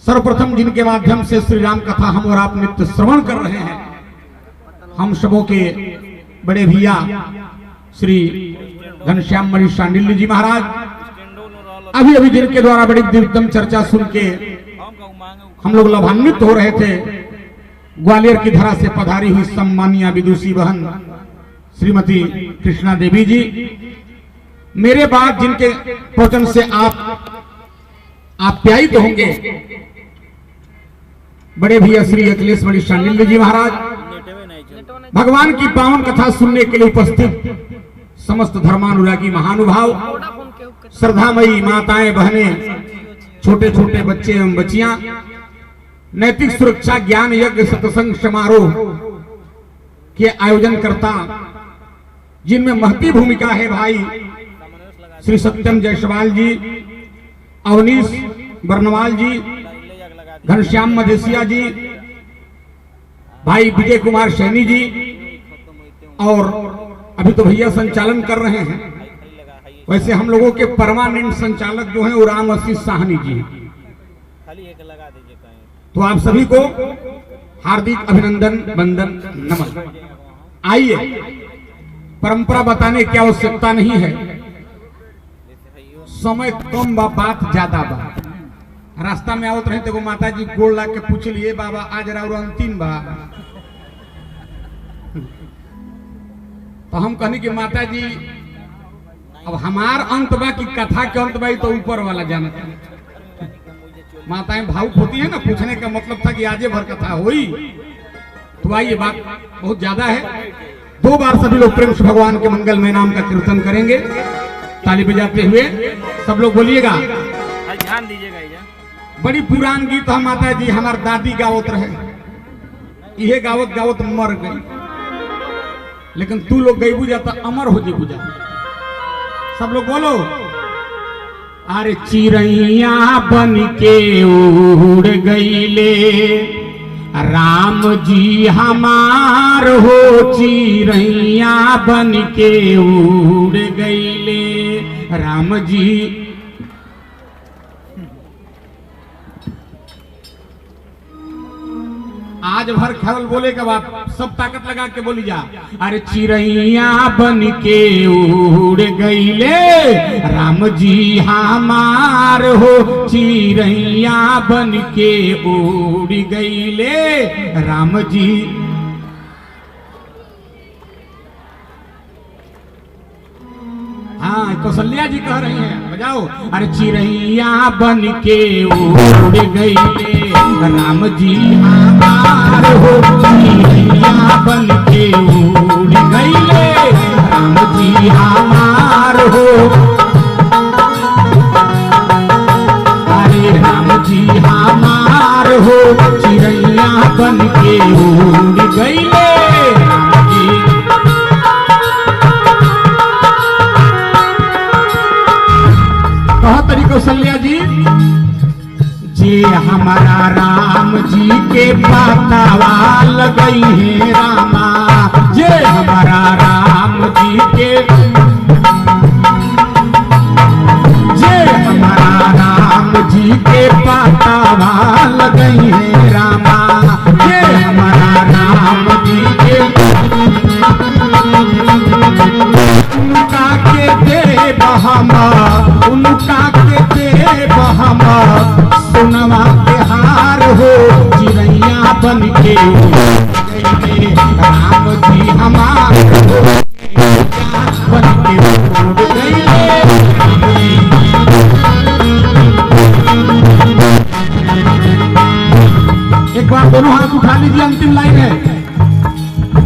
सर्वप्रथम जिनके माध्यम से श्री राम कथा हम और आप नित्य श्रवण कर रहे हैं, हम सबों के बड़े भैया श्री घनश्याम मणि शांडिल्य जी महाराज, अभी अभी जिनके द्वारा बड़ी दिव्यतम चर्चा सुन के हम लोग लाभान्वित हो रहे थे। ग्वालियर की धरा से पधारी हुई सम्मानिया विदुषी बहन श्रीमती कृष्णा देवी जी, मेरे बाद जिनके प्रवचन से आप आप्यायित होंगे, बड़े भैया श्री अखिलेश मणि शांडिल्य जी महाराज, भगवान की पावन कथा सुनने के लिए उपस्थित समस्त धर्मानुरागी महानुभाव, श्रद्धामयी माताएं बहनें, छोटे छोटे बच्चे एवं बच्चियां, नैतिक सुरक्षा ज्ञान यज्ञ सत्संग समारोह के आयोजन करता, जिनमें महती भूमिका है भाई श्री सत्यम जायसवाल जी, अवनीश बर्नवाल जी, घनश्याम मधेसिया जी, भाई विजय कुमार सैनी जी, और अभी तो भैया संचालन कर रहे हैं। वैसे हम लोगों के परमानेंट संचालक जो हैं वो राम आशीष साहनी जी हैं। तो आप सभी को हार्दिक अभिनंदन, वंदन, नमन। आइए, परंपरा बताने की आवश्यकता नहीं है, समय कम बा, बात ज्यादा बा। रास्ता में आवत रहे तो माता जी गोड़ ला के पूछ लिए, बाबा आज राउर अंतिम बा। तो हम कहनी कि माता जी अब हमार अंत बा कि कथा के अंत बा, तो ऊपर वाला जानता है। माताएं भावुक होती है ना, पूछने का मतलब था कि आजे भर कथा हुई। तो आइए, बात बहुत ज्यादा है। 2 बार सभी लोग प्रेम से भगवान के मंगल में नाम का कीर्तन करेंगे, ताली बजाते हुए सब लोग बोलिएगा, ध्यान दीजिएगा। बड़ी पुरान गीत हम माता जी हमार दादी गावत रहे, यह गावत गावत मर गई, लेकिन तू लोग गई बुझा तो अमर हो जी बुझा। सब लोग बोलो, अरे चिड़ैया बन के उड़ गईले राम जी हमार हो, चिड़ैया बन के उड़ गईले राम जी। आज भर ख्याल बोले के बाद सब ताकत लगा के बोली जा, अरे चिड़ैया बन के उड़ गईले राम जी हमार हो, चिड़ैया बन के उड़ गईले राम जी। हाँ, कौशल्या जी कह रही हैं, बजाओ। अरे चिड़ैया बन के उड़ गईले राम जी हमार हो, चिड़ैया बन के उड़ गईले राम जी हमार हो। अरे राम जी हमार हो, चिड़ैया बन के उड़ गईले राम जी। कौशल्या जी, जे हमारा राम जी के पातावा लगई है रामा, जे हमारा राम जी के, जे हमारा राम जी के पातावा लगई है रामा, जे हमारा राम जी के, उनका के देव हम, उनका के देव हम सुनवा के हार हो, चिड़ैया बन के राम जी हमार हो, बन के उड़ गईले। एक बार दोनों हाथ उठा लीजिए, अंतिम लाइन है,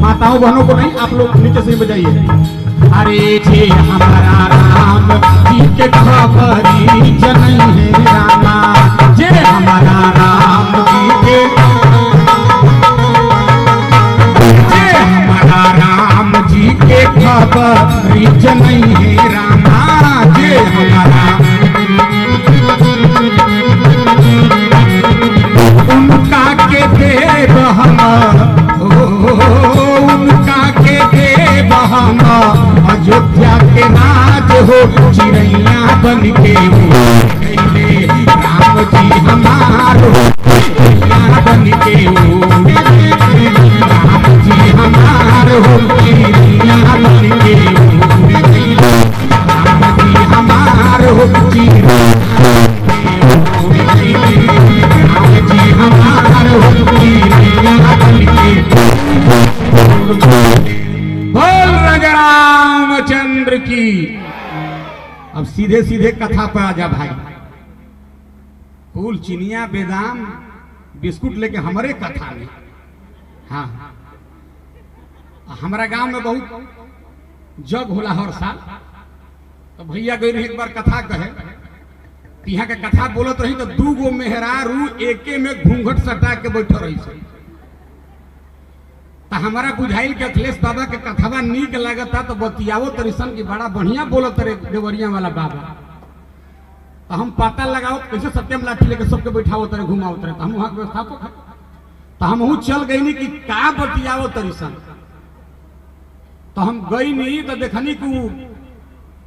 माताओं बहनों को नहीं, आप लोग नीचे से बजाइए। अरे जे हमारा राम जी के खबरी जनई है रामा, जे हमारा राम जी के, जे हमारा राम जी के खबरी जनई है रामा, जे हमारा, उनका के देव हम, उनका के देव हम, अयोध्या के राज हो, चिड़ैया बन के राम सीधे सीधे कथा पे आजा भाई। फूल चिनिया बेदाम बिस्कुट लेके हमारे कथा में। हाँ, हमारा गांव में बहुत जग होला हर साल। तो भैया गई एक बार कथा कहे, यहाँ के कथा बोलत रही तो 2 गो मेहरारू एके में घूंघट सटा के बैठो रही से। तो हमारा बुझाइल के अखिलेश बाबा के कथावा नीक लागता तो बतियावो तरीसन की बड़ा बढ़िया बोलत रहे देवरिया वाला बाबा। तो हम पता लगाओ कैसे सत्यम लाठी लेके सबके बैठाओ तरे घुमाओ तरे। तो हम वहां व्यवस्थापक तो हम चल गई नहीं कि का बतियावो तरीसन। तो हम गई नहीं तो देखनी कि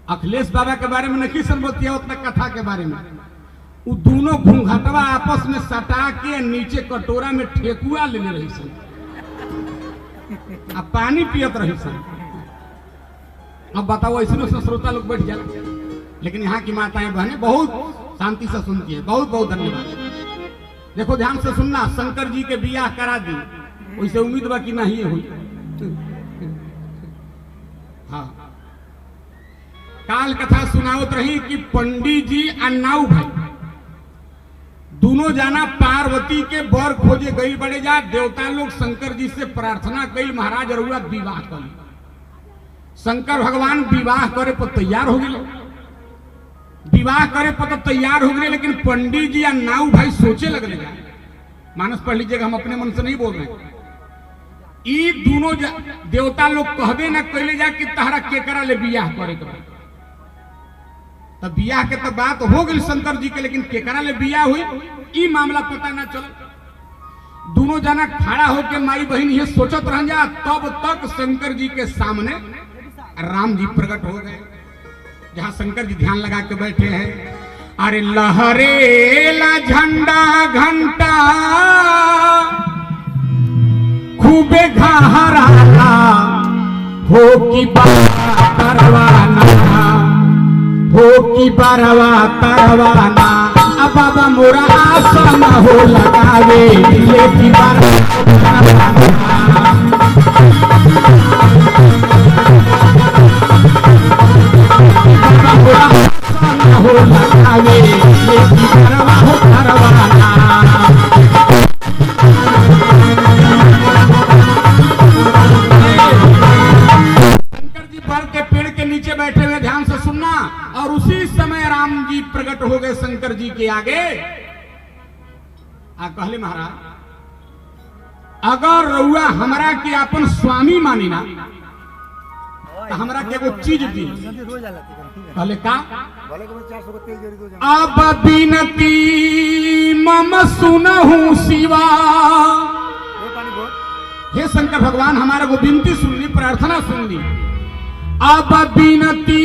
अखिलेश बाबा के बारे में नहीं सन बतिया उतना कथा के बारे में। वो दोनों घूंघटवा आपस में सटा के नीचे कटोरा में ठेकुआ लेने रही सन आ पानी पियत रही सन। अब बताओ ऐसे श्रोता लोग बैठ जाए, लेकिन यहाँ की माताएं बहनें बहुत शांति से सुनती है। बहुत बहुत धन्यवाद। देखो ध्यान से सुनना, शंकर जी के बियाह करा दी, वैसे उम्मीद बा कि नहीं हुई। हाँ, काल कथा सुनावत रही कि पंडित जी अन्नाऊ भाई दोनों जाना पार्वती के बर खोजे गई बड़े जा। देवता लोग शंकर जी से प्रार्थना कई, महाराज रउआ विवाह करी। शंकर भगवान विवाह करे पर तैयार हो गए, विवाह करे पर तो तैयार हो गए, लेकिन पंडित जी अन्नाऊ भाई सोचे लगले जा। मानस पढ़ लीजिएगा, हम अपने मन से नहीं बोल रहे। ई दोनों देवता लोग कहबे न कैले जा कि तहरा केकरा ले बियाह करे के। तब बियाह के तो बात हो गई शंकर जी के, लेकिन केकरा ले बियाह हुई ई मामला पता ना चल। दोनों जना खड़ा होके माई बहन ये सोचत रह जा। तब तक शंकर जी के सामने राम जी प्रकट हो गए, जहां शंकर जी ध्यान लगा के बैठे हैं। अरे लहरेला झंडा घंटा खूबे घहराला हो की परवाना, हो की परवा परवाना। अब बाबा मोरा आसन हो लगावे ले की परवाना। बाबा मोरा आसन हो लगावे ले की परवा हो परवाना। के पेड़ के नीचे बैठे हुए ध्यान से सुनना। और उसी समय राम जी प्रकट हो गए शंकर जी के आगे। आ कहले महाराज, अगर रउआ हमरा के अपन स्वामी मानी ना तो हमरा के एगो चीज दी। कहले का? अब बिनती मम सुनहु शिवा। हे शंकर भगवान, हमारा वो विनती सुन ली, प्रार्थना सुन ली। अब बिनती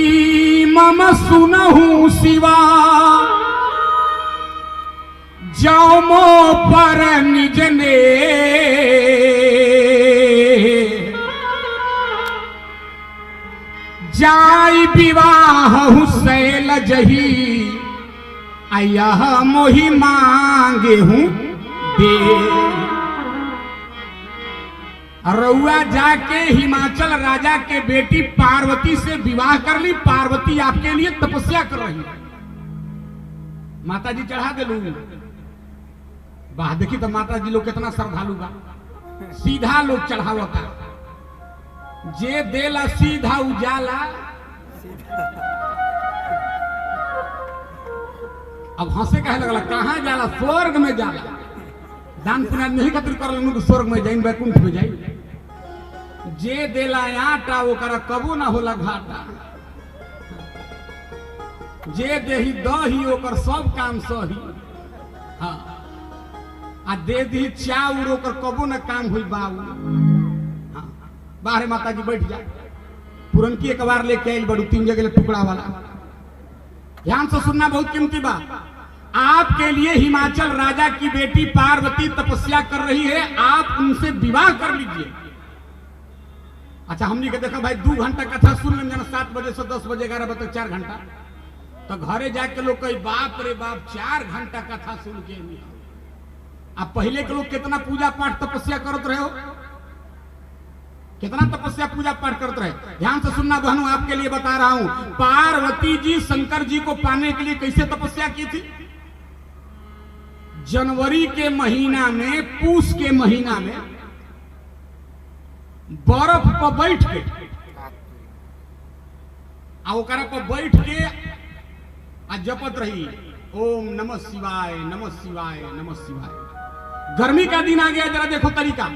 मम सुनहु शिवा, जाओ मो पर निज ने। जाई विवाह शैल जही, आया मोहि मांगे हूं दे। रउआ जाके हिमाचल राजा के बेटी पार्वती से विवाह कर ली। पार्वती आपके लिए तपस्या कर रही है। माता जी चढ़ा दे लू। वाह, देखी तो माता जी लोग कितना श्रद्धालु बा। सीधा लोग चढ़ावता, जे देला सीधा उजाला। अब हंसे कहे लगला, कहाँ जाला? स्वर्ग में जाला। दान पुण्य नहीं खातिर कर लेनु स्वर्ग में जाइन, वैकुंठ में जाइन। जे देला आटा ओकरा कबो ना होला घाटा। जे देही दही ओकर सब काम सही। हाँ, आ दे दी चाउर ओकर कबो ना काम हुई बाऊ। हाँ, बाहर माता जी बैठ जा। पुरनकी एक बार लेके आइल बड़ू 3 जगह टुकड़ा वाला। ध्यान से सुनना, बहुत कीमती बात। आपके लिए हिमाचल राजा की बेटी पार्वती तपस्या कर रही है, आप उनसे विवाह कर लीजिए। अच्छा, हमने के देखा भाई 2 घंटा कथा सुन लेंगे ना, 7 बजे से 10 बजे 11 बजे तक 4 घंटा। तो घरे जाके लोग कही बाप रे बाप 4 घंटा कथा सुन के। अब पहले के लोग कितना पूजा पाठ तपस्या करते रहे हो। कितना तपस्या पूजा पाठ करते रहे। ध्यान से सुनना बहनों, आपके लिए बता रहा हूं, पार्वती जी शंकर जी को पाने के लिए कैसे तपस्या की थी। जनवरी के महीना में, पूस के महीना में बर्फ पर बैठ के ओकरा पर बैठ के आ जपत रही, ओम नमः शिवाय नमः शिवाय नमः शिवाय। गर्मी का दिन आ गया, जरा देखो तरीका।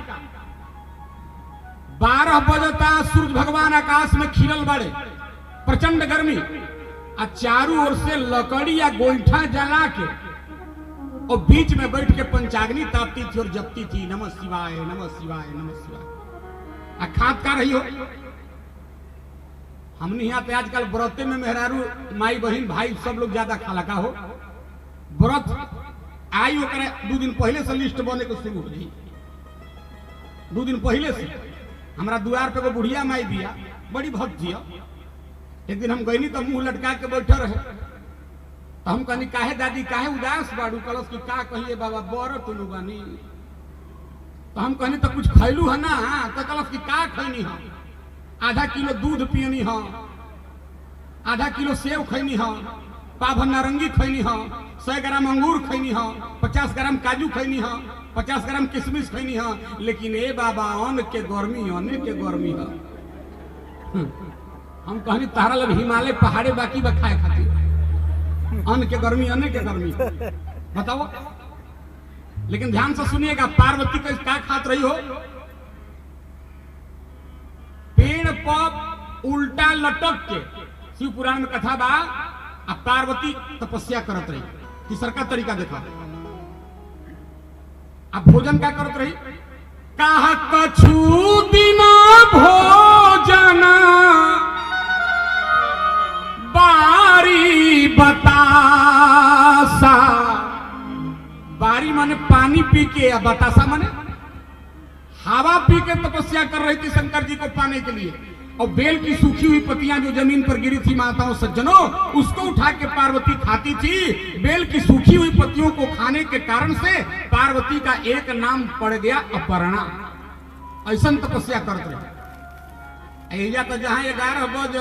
12 बजता, सूर्य भगवान आकाश में खिलल बड़े, प्रचंड गर्मी, और चारों ओर से लकड़ी या गोईठा जला के और बीच में बैठ के पंचाग्नि तापती थी और जपती थी, नमः शिवाय नमः शिवाय नमः शिवाय। खाद का रही हो। हमने यहाँ पे आजकल व्रते में मेहरारू माई बहन भाई सब लोग ज्यादा खाला का हो। व्रत आई ओकरा 2 दिन पहले से लिस्ट बने को शुरू हो जाए। 2 दिन पहले से हमारा द्वार पे को बुढ़िया माई दिया, बड़ी भक्त थी। एक दिन हम गईनी तो मुंह लटका के बैठे रहे, तो हम कहनी काहे दादी काहे उदास बाड़ू, कलश की का कहिए बाबा बर तुलू बानी। तो हम कहनी तो कुछ खैलू है ना, तो कलश की का खैनी है। आधा किलो दूध पियनी है, आधा किलो सेव खैनी है, पाव नारंगी खैनी है, 100 ग्राम अंगूर खैनी है, 50 ग्राम काजू खैनी है, 50 ग्राम किशमिश खैनी है। लेकिन ए बाबा अन्न के गर्मी, अन्न के गर्मी है। हम कहनी तारा लग हिमालय पहाड़े बाकी बखाए खातिर, अन्न के गर्मी, अन्न के गर्मी बताओ। लेकिन ध्यान से सुनिएगा, पार्वती को क्या खात रही हो। पेड़ पर उल्टा लटक के, शिव पुराण में कथा बा, अब पार्वती तपस्या करत रही। तीसर का तरीका देखा, अब भोजन क्या करत रही। कहा कछु दिना भोजना बारी बतासा। बारी माने पानी पी के, या बतासा माने हवा पी के तपस्या कर रही थी शंकर जी को पाने के लिए। और बेल की सूखी हुई पत्तियां जो जमीन पर गिरी थी माताओं सज्जनों, उसको उठा के पार्वती खाती थी। बेल की सूखी हुई पत्तियों को खाने के कारण से पार्वती का एक नाम पड़ गया अपर्णा। ऐसा तपस्या करते रहे। तो जहां 11 बज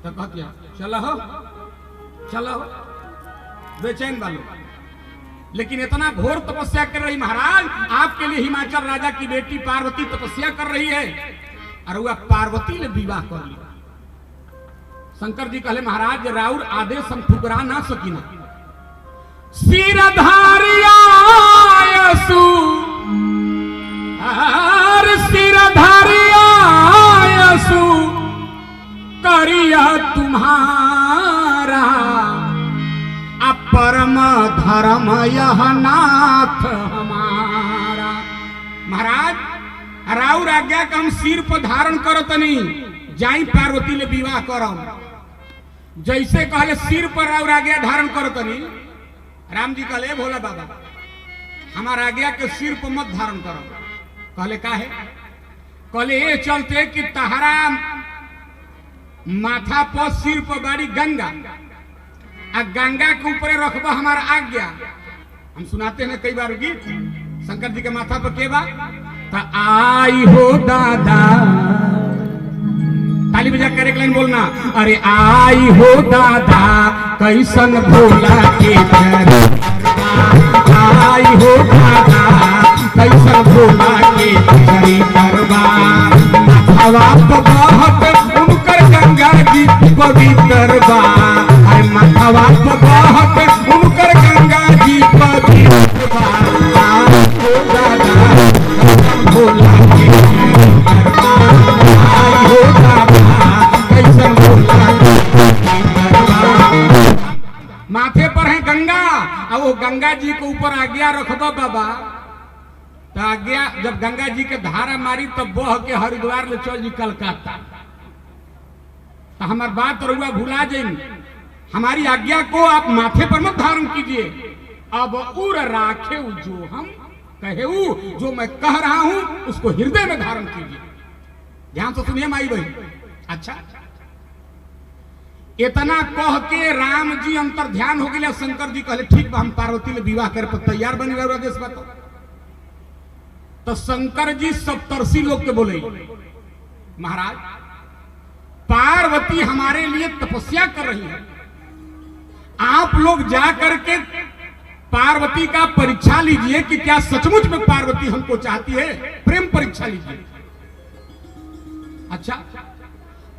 तो कहतिया चलो हो चलो हो, बेचैन वालों। लेकिन इतना घोर तपस्या कर रही महाराज, आपके लिए हिमाचल राजा की बेटी पार्वती तपस्या कर रही है, और वह पार्वती ने विवाह कर लिया। शंकर जी कहले महाराज राउर आदेश हम ठुकरा ना सकीना। सिरधारिया यसु सिरधारिया यसु करिया तुम्हारा, परम धर्म यह नाथ हमारा। महाराज राउर आज्ञा का हम सिर पर धारण करतनी, जाई पार्वती ले विवाह करम। जैसे कहले सिर पर राउर आज्ञा धारण करतनी, राम जी कहले भोला बाबा हमारा आज्ञा के सिर पर मत धारण करो। कहले काहे। कहले ये चलते कि तहरा माथा पर सिर पर बाड़ी गंगा, आ गंगा के ऊपर रखबा हमारा आज्ञा। हम सुनाते हैं कई बार गीत, शंकर जी के माथा पर के बा तो आई हो दादा, ताली बजा कर एक लाइन बोलना, अरे आई हो दादा कैसन भोला के घर, आई हो दादा कैसन भोला के घरी करवा। हवा बहत उनकर गंगा जी पवित्र बा, माथावा बहत उनकर गंगा जी पवित्र बा। भोला के हो कैसन भोला। माथे पर है गंगा, और वो गंगा जी के ऊपर आज्ञा रखबा बाबा, तो आज्ञा जब गंगा जी के धारा मारी तब बह के हरिद्वार ले चल जी कलकत्ता। तो हमार बात रुआ भुला जाइन, हमारी आज्ञा को आप माथे पर मत धारण कीजिए। अब उर राखे जो हम कहे, जो मैं कह रहा हूं उसको हृदय में धारण कीजिए। ध्यान से सुनिए माई बहन। अच्छा, इतना कह के राम जी अंतर ध्यान हो गया। शंकर जी कहले ठीक बा, हम पार्वती ले विवाह करे पर तैयार बनी रहो। देश बताओ तो शंकर जी सप्तर्षि लोग के बोले महाराज पार्वती हमारे लिए तपस्या कर रही है, आप लोग जा करके पार्वती का परीक्षा लीजिए कि क्या सचमुच में पार्वती हमको चाहती है, प्रेम परीक्षा लीजिए। अच्छा,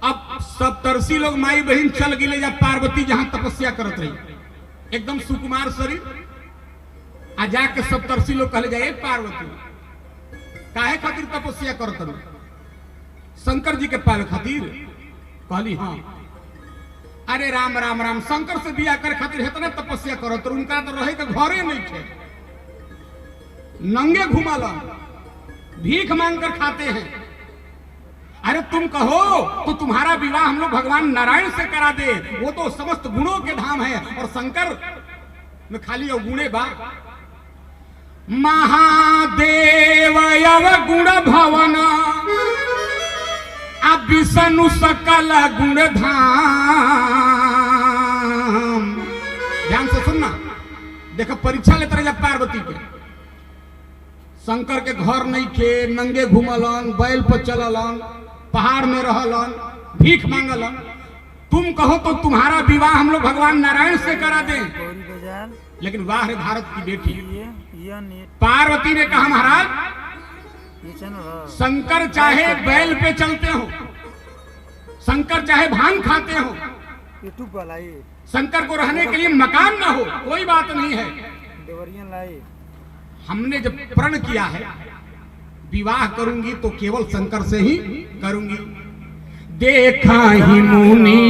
अब सप्तर्षि लोग माई बहन चल गिले जा पार्वती जहां तपस्या करत रही, एकदम सुकुमार शरीर, आ जाके सप्तर्षि लोग कहले जाए पार्वती काहे खातिर तपस्या करत रही? शंकर जी के पावे खातिर? कहली हाँ। अरे राम राम राम, शंकर से बिया करे खातिर इतना तपस्या करत रही, उनका तो रहे के घरे नहीं थे, नंगे घुमाला, भीख मांग कर खाते हैं। अरे तुम कहो तो तुम्हारा विवाह हम लोग भगवान नारायण से करा दे, वो तो समस्त गुणों के धाम है, और शंकर में खाली अवगुणे बा। महादेव अवगुण भवन विष्णु सकल गुण धाम। ध्यान से सुनना, देखो परीक्षा लेते रहे जब पार्वती के, शंकर के घर नहीं थे, नंगे घूमलन, बैल पर चललन, पहाड़ में रहलन, भीख मांगलन। तुम कहो तो तुम्हारा विवाह हम लोग भगवान नारायण से करा दें। लेकिन वाह रे भारत की बेटी, पार्वती ने कहा महाराज शंकर चाहे बैल पे चलते हो, शंकर चाहे भांग खाते हो, शंकर को रहने के लिए मकान ना हो, कोई बात नहीं है। हमने जब प्रण किया है विवाह करूंगी तो केवल शंकर से ही करूंगी। देखा ही मुनि,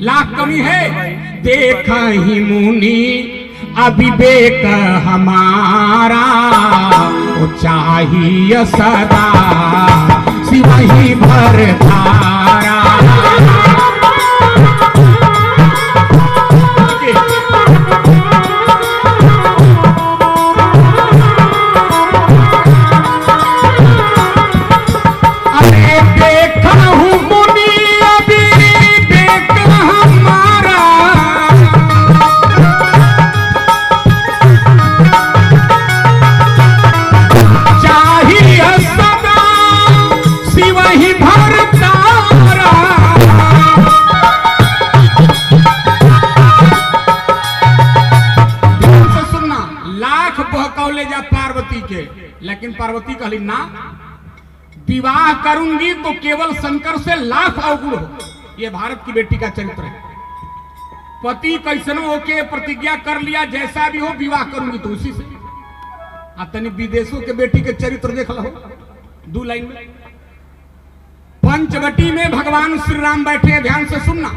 लाख कमी है, देखा ही मुनि अविवेक हमारा, वो चाहिए सदा शिव ही भर धारा। अरे देखा हूँ मुनि अविवेक हमारा, लेकिन पार्वती कहली ना, विवाह करूंगी तो केवल शंकर से लाख अवगुण हो। ये भारत की बेटी का चरित्र है। पति कैसनो होके प्रतिज्ञा कर लिया, जैसा भी हो विवाह करूंगी तो उसी से। तनी विदेशों के बेटी के चरित्र देख लो, 2 लाइन में। पंचवटी में भगवान श्री राम बैठे हैं, ध्यान से सुनना।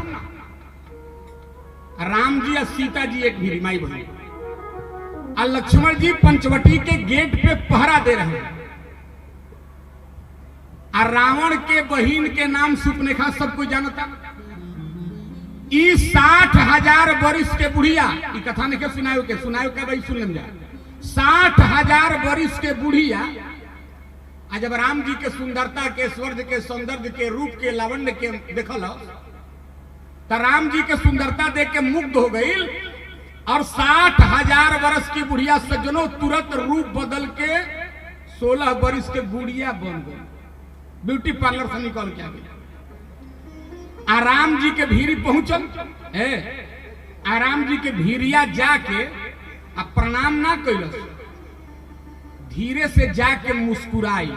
राम जी और सीता जी एक भी माई बहन, और लक्ष्मण जी पंचवटी के गेट पे पहरा दे रहे हैं। और रावण के बहिन के नाम सुपनेखा सबको जानता। 60,000 वर्ष के बुढ़िया, ये कथा नहीं सुनायो के भाई सुन लें। 60,000 वर्ष के बुढ़िया आज जब राम जी के सुंदरता के, स्वर्ग के सौंदर्य के, रूप के, लावण्य के देखल तो राम जी के सुंदरता देख के मुग्ध हो गई। और 60,000 वर्ष की बुढ़िया सज्जनों तुरंत रूप बदल के 16 वर्ष के बुढ़िया बन गई, ब्यूटी पार्लर से निकल के आ गई। आराम जी के भीरी पहुंचल, आराम जी के भीरिया जाके अब प्रणाम ना कैलस, धीरे से जाके मुस्कुराई,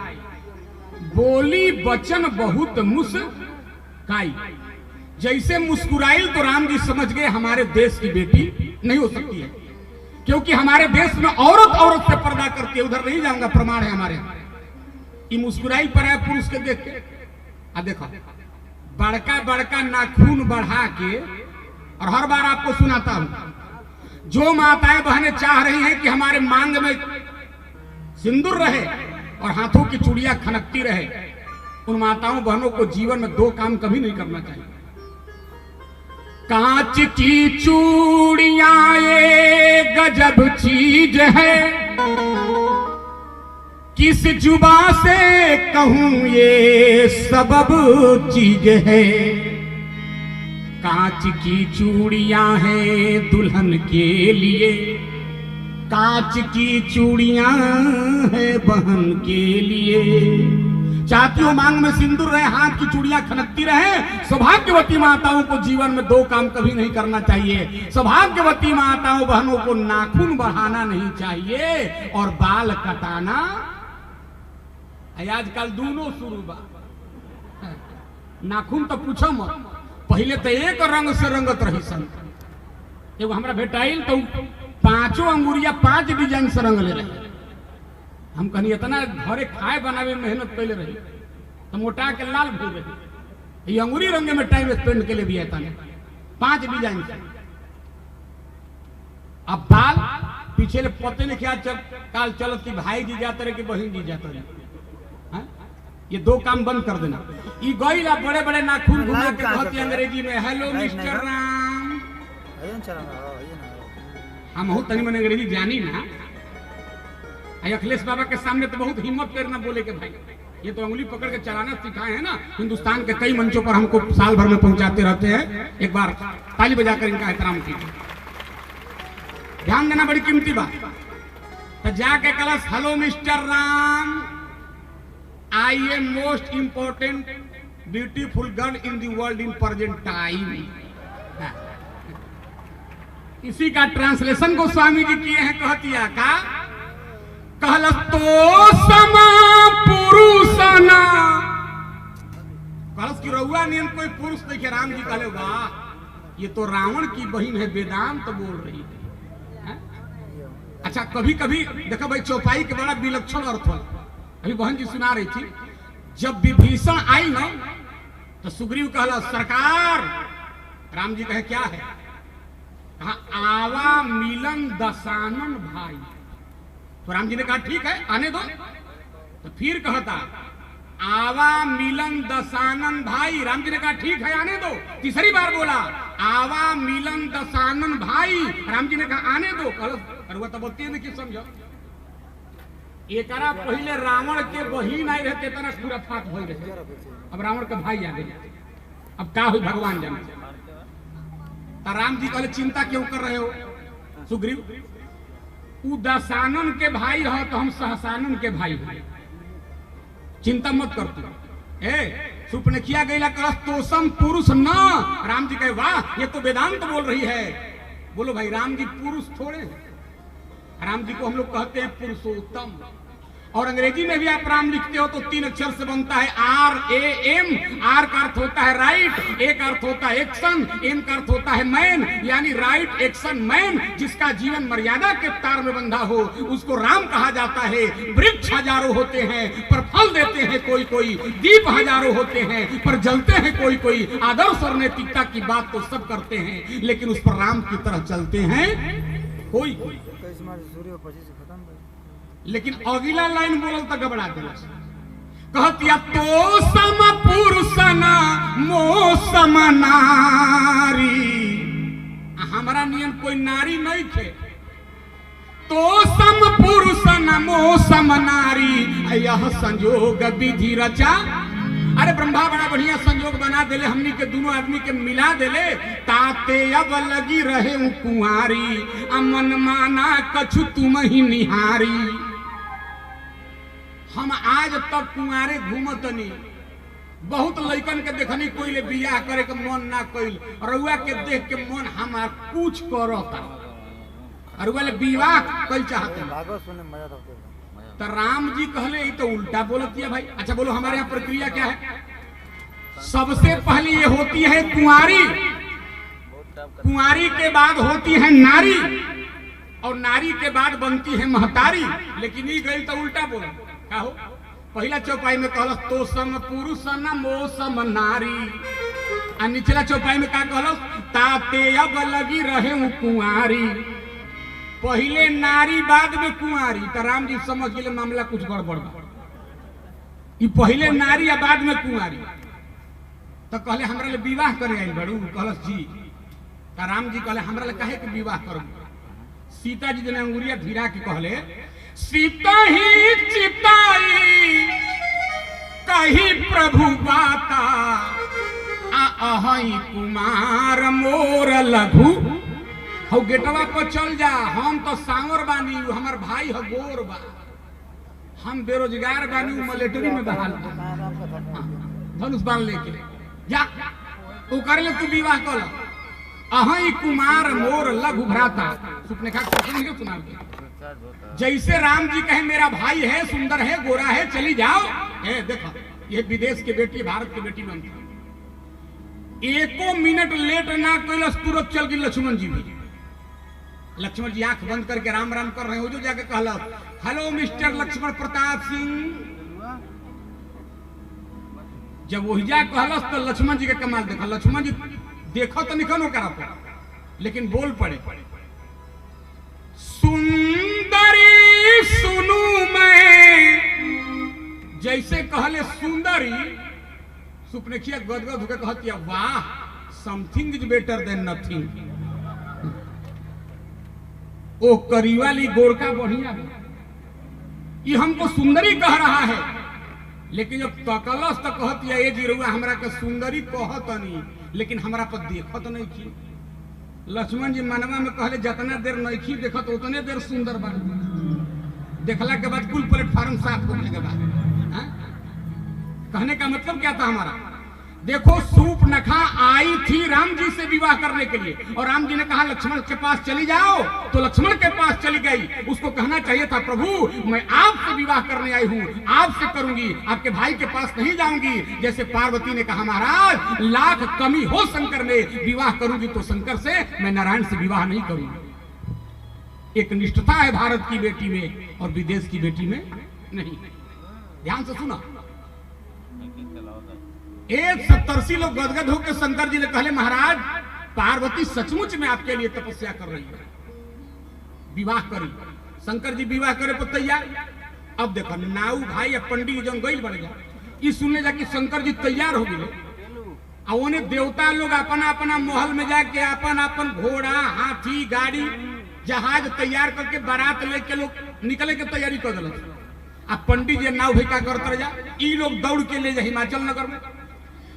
बोली वचन बहुत मुस्काई। जैसे मुस्कुराई तो राम जी समझ गए हमारे देश की बेटी नहीं हो सकती है, क्योंकि हमारे देश में औरत औरत से पर्दा करती है। उधर नहीं जाऊंगा, प्रमाण है हमारे यहाँ। ये मुस्कुराई पर है पुरुष के देख के। देखो बड़का बड़का नाखून बढ़ा के, और हर बार आपको सुनाता हूं, जो माताएं बहनें चाह रही हैं कि हमारे मांग में सिंदूर रहे और हाथों की चूड़ियां खनकती रहे, उन माताओं बहनों को जीवन में 2 काम कभी नहीं करना चाहिए। कांच की चूड़ियां ये गजब चीज है, किस जुबां से कहूं ये सबब चीज है। कांच की चूड़ियां हैं दुल्हन के लिए, कांच की चूड़ियां हैं बहन के लिए, चाहती हो मांग में सिंदूर रहे, हाथ की चूड़ियां खनकती रहे। सौभाग्यवती माताओं को जीवन में दो काम कभी नहीं करना चाहिए। सौभाग्यवती माताओं बहनों को नाखून बढ़ाना नहीं चाहिए और बाल कटाना। आजकल दोनों शुरू बा। नाखून तो पूछो मत, पहले तो एक रंग से रंगत रही सन। एगो हमरा भेटाइल तो 5 अंगुरिया 5 डिजाइन से रंग ले रहे। हम कहनी इतना घरे खाए बनावे मेहनत पहले रही तो मोटा के लाल भूल रही। ये अंगूरी रंगे में टाइम स्पेंड के लिए भी आता है 5 डिजाइन से। अब बाल पीछे ले पते ने क्या काल चलत की भाई जी जाते रहे कि बहन जी जाते रहे। ये दो काम बंद कर देना। ये गोइला बड़े बड़े नाखून घुमा के कहती अंग्रेजी में हेलो मिस्टर राम। हम बहुत तनी मन अंग्रेजी जानी ना। अखिलेश बाबा के सामने तो बहुत हिम्मत करना बोले के भाई ये तो उंगली पकड़ के चलाना सिखाए हैं ना। हिंदुस्तान के कई मंचों पर हमको साल भर में पहुंचाते रहते हैं। एक बार ताली बजाकर इनका एहतराम कीजिए। ध्यान देना बड़ी कीमती बात। तो जाके कलश hello mister Ram, I am most important beautiful girl in the world in present time. इसी का ट्रांसलेशन को स्वामी जी किए हैं। कहतिया का कहल तो समा पुरुषना कहलस की रउआ नियन कोई पुरुष देखे। राम जी कहले वाह ये तो रावण की बहन है, वेदांत तो बोल रही है। अच्छा कभी कभी देखो भाई चौपाई के बड़ा विलक्षण अर्थ है। अभी बहन जी सुना रही थी जब विभीषण आई ना तो सुग्रीव कहला सरकार। राम जी कहे क्या है? कहा आवा मिलन दशानन भाई। तो राम जी ने कहा ठीक है आने दो। तो फिर कहता आवा मिलन दशानन भाई। राम जी ने कहा ठीक है आने दो। तीसरी बार बोला आवा मिलन दशानन भाई। राम जी ने कहा आने दो। अरे तो बोलती है कि समझो एकरा पहले रावण के बहिन आई रहते तना पूरा फाट हो रहे। अब रावण का भाई आ गए। अब का हुई भगवान जाने। तो राम जी कहले चिंता क्यों कर रहे हो सुग्रीव? उ दशानन के भाई हो तो हम सहसानन के भाई हैं। चिंता मत कर तू। सुप ने किया गईला कलश तोसम पुरुष न। राम जी कहे वाह ये तो वेदांत बोल रही है। बोलो भाई राम जी पुरुष थोड़े हैं। राम जी को हम लोग कहते हैं पुरुषोत्तम। और अंग्रेजी में भी आप राम लिखते हो तो 3 अक्षर से बनता है RAM। आर का अर्थ होता है राइट, ए का अर्थ होता है एक्शन, एम का अर्थ होता है मैन, यानी राइट एक्शन मैन। जिसका जीवन मर्यादा के तार में बंधा हो उसको राम कहा जाता है। वृक्ष हजारों होते हैं पर फल देते हैं कोई कोई, दीप हजारों होते हैं पर जलते हैं कोई कोई। आदर्श और नैतिकता की बात तो सब करते हैं लेकिन उस पर राम की तरह चलते हैं कोई कोई। लेकिन अगला लाइन बोलल तो घबरा दिला। कहतिया तो सम पुरुषना मो सम नारी। हमारा नियम कोई नारी नहीं थे। तो सम पुरुषना मो सम नारी यह संयोग विधि रचा। अरे ब्रह्मा बड़ा बढ़िया संयोग बना देले हमनी के दोनों आदमी के मिला देले। ताते अब लगी रहे कुंवारी अमन माना कछु तुम ही निहारी। हम आज तक कुंवारे घूमतनी बहुत लइकन के देखनी कोई ले बियाह करे के मन ना कइल। रउआ के देख के मन हमार कुछ करता। रउआ ले विवाह कइल चाहते तो राम जी कहले ये तो उल्टा बोलती है भाई। अच्छा बोलो हमारे यहाँ प्रक्रिया क्या है? सबसे पहले ये होती है कुंवारी, कुंवारी के बाद होती है नारी और नारी के बाद बनती है महतारी। लेकिन ये गई तो उल्टा बोला का हो। पहला चौपाई में कहलस तो सम पुरुष न मो सम नारी। और निचला चौपाई में का कहलस ताते अब लगी रहे कुंवारी। पहले नारी बाद में कुंवारी। तो राम जी समझ गए मामला कुछ गड़बड़। पहले नारी या बाद में कुंवारी। तो कहले हमरा ले विवाह करे आई बड़ू। कहलस जी। तो राम जी कहले हमरा ले काहे के विवाह करू? सीता जी ने अंगुरिया धीरा के कहले सीता ही चिताई कही प्रभु बाता अहि कुमार मोर लघु। हो गेटवा पर चल जा हम तो सांवर बानी हमार भाई हो गोर बा। हम बेरोजगार बानी, मिलिट्री में बहाल धनुष बाण लेके जा तो कर ले तू विवाह कर अहि कुमार मोर लघु भ्राता। सुपनेखा सुना जैसे राम जी कहे मेरा भाई है, सुंदर है, गोरा है, चली जाओ। देखो ये विदेश के बेटी भारत की बेटी बनती, एको मिनट लेट ना कैलस, तुरंत चल गई लक्ष्मण जी भी। लक्ष्मण जी आंख बंद करके राम राम कर रहे हो, जो जाके कहला हेलो मिस्टर लक्ष्मण प्रताप सिंह। जब वही जा कहलस तो लक्ष्मण जी के कमाल देखा। लक्ष्मण जी देखो तो निकलो करा था, लेकिन बोल पड़े सुंदरी सुनू मैं। जैसे कहले सुंदरी, सुपनेखिया गदगद होकर कहती है वाह, something is better than nothing. ओ करीवाली गोरका बढ़िया है, ये हमको सुंदरी कह रहा है, लेकिन जब तकलस तो कहती है ये जी रुआ हमरा के सुंदरी कहत नहीं, लेकिन हमरा पर देखत नहीं की। लक्ष्मण जी मनवा में कहले जितना देर नहीं की देखत उतने देर सुंदर बन। देखला के बाद कुल प्लेटफार्म साफ होने के बाद कहने का मतलब क्या था हमारा, देखो सूर्पनखा आई थी राम जी से विवाह करने के लिए, और राम जी ने कहा लक्ष्मण के पास चली जाओ, तो लक्ष्मण के पास चली गई। उसको कहना चाहिए था प्रभु मैं आपसे विवाह करने आई हूँ, आपसे करूंगी, आपके भाई के पास नहीं जाऊंगी। जैसे पार्वती ने कहा महाराज लाख कमी हो शंकर में, विवाह करूंगी तो शंकर से, मैं नारायण से विवाह नहीं करूंगी। एक निष्ठता है भारत की बेटी में और विदेश की बेटी में नहीं। ध्यान से सुना, एक 70 लोग गदगद होकर शंकर जी ने कहले महाराज पार्वती सचमुच में आपके लिए तपस्या कर रही है, विवाह करी। शंकर जी विवाह करे पर तैयार। अब देखो नाऊ भाई या पंडित जन गई बढ़ गया, ये सुनने जाके शंकर जी तैयार हो गए, और उन्हें देवता लोग अपना अपना महल में जाके अपन अपन घोड़ा हाथी गाड़ी जहाज तैयार करके बारात लेके लोग निकले के तैयारी कर दिल। अब पंडित जी नाव भाई का करते जा, ई लोग दौड़ के ले जा हिमाचल नगर में।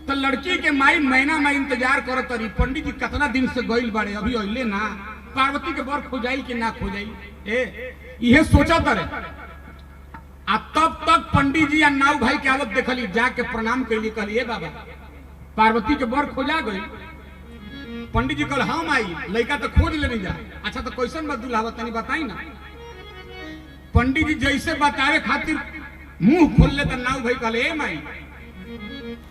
तो लड़की के माई मैना माई इंतजार करत रही, पंडित जी कितना दिन से गइल बाड़े अभी अइले ना, पार्वती के बर खोजाई कि ना खोजाई, यह सोचा तरे। आ तब तक पंडित जी या नाव भाई के हालत देखली, जाके प्रणाम कैली, कहली ए बाबा पार्वती के बर खोजा गई। पंडित जी कहल हाँ माई लड़का तो खोज लेने जा। अच्छा तो कैसन बा दुल्हा तनी बताई ना। पंडित जी जैसे बतावे खातिर मुंह खोल ले तो नाव भाई कहले ए माई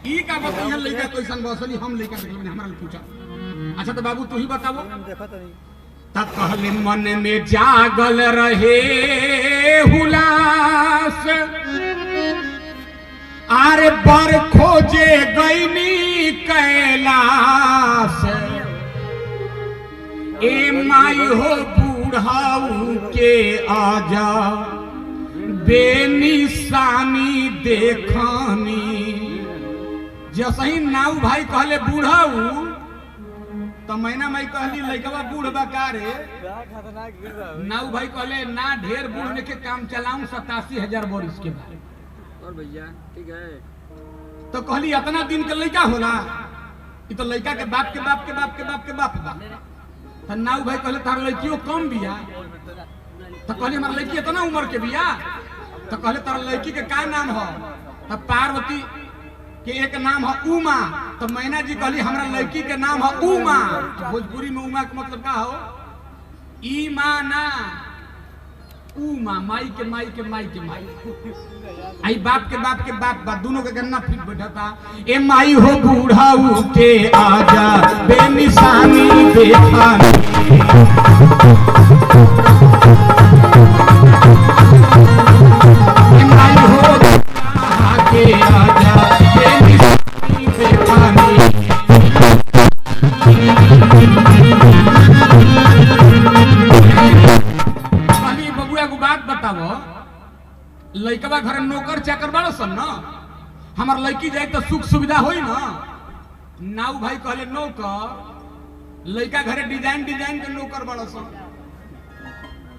ई का बताइए लड़का कैसन बसली, हम लड़का देखले हमरा पूछा। अच्छा तो बाबू तू ही बतावो। तब कहले मन में जागल रहे हुलास, आरे बर खोजे गईनी कैलाश। ए माई हो बूढ़ाऊ के आजा, बेनिशानी देखानी। जैसे ही नाऊ भाई कहले बूढ़ाऊ, तो मैना माई कहली लड़कवा बूढ़ बा का रे। नाऊ भाई कहले ना ढेर बूढ़ ने के काम चलाऊं 87,000 वर्ष के बाद। और भैया ठीक है तो कहली इतना दिन के लड़का होला, ये तो लड़का के बाप के बाप के बाप के बाप के बाप बा। तो नाऊ भाई कहले तार लड़कियों कम बिया। तो कहली हमार लड़की इतना उम्र के बिया। तो कहले तार लड़की के का नाम हो। तो पार्वती के एक नाम है उमा। तो मैना जी कहली हमरा लड़की के नाम है उमा। भोजपुरी में उमा का मतलब का हो, ईमाना। उमा माई के माई के माई के माई, आई बाप के बाप के बाप बा, दोनों के गन्ना फिट बैठा था। ए माई हो बूढ़ाऊ के आजा, बेनिशानी देखानी। ए माई हो के आजा, बेनिशानी देखानी। बात बताओ, लड़कवा घर नौकर चाकर बड़ा सन ना, हमार लड़की जाए तो सुख सुविधा होई ना। नाऊ भाई कहले नौकर, लड़का घरे डिजाइन डिजाइन के नौकर बड़ा सन।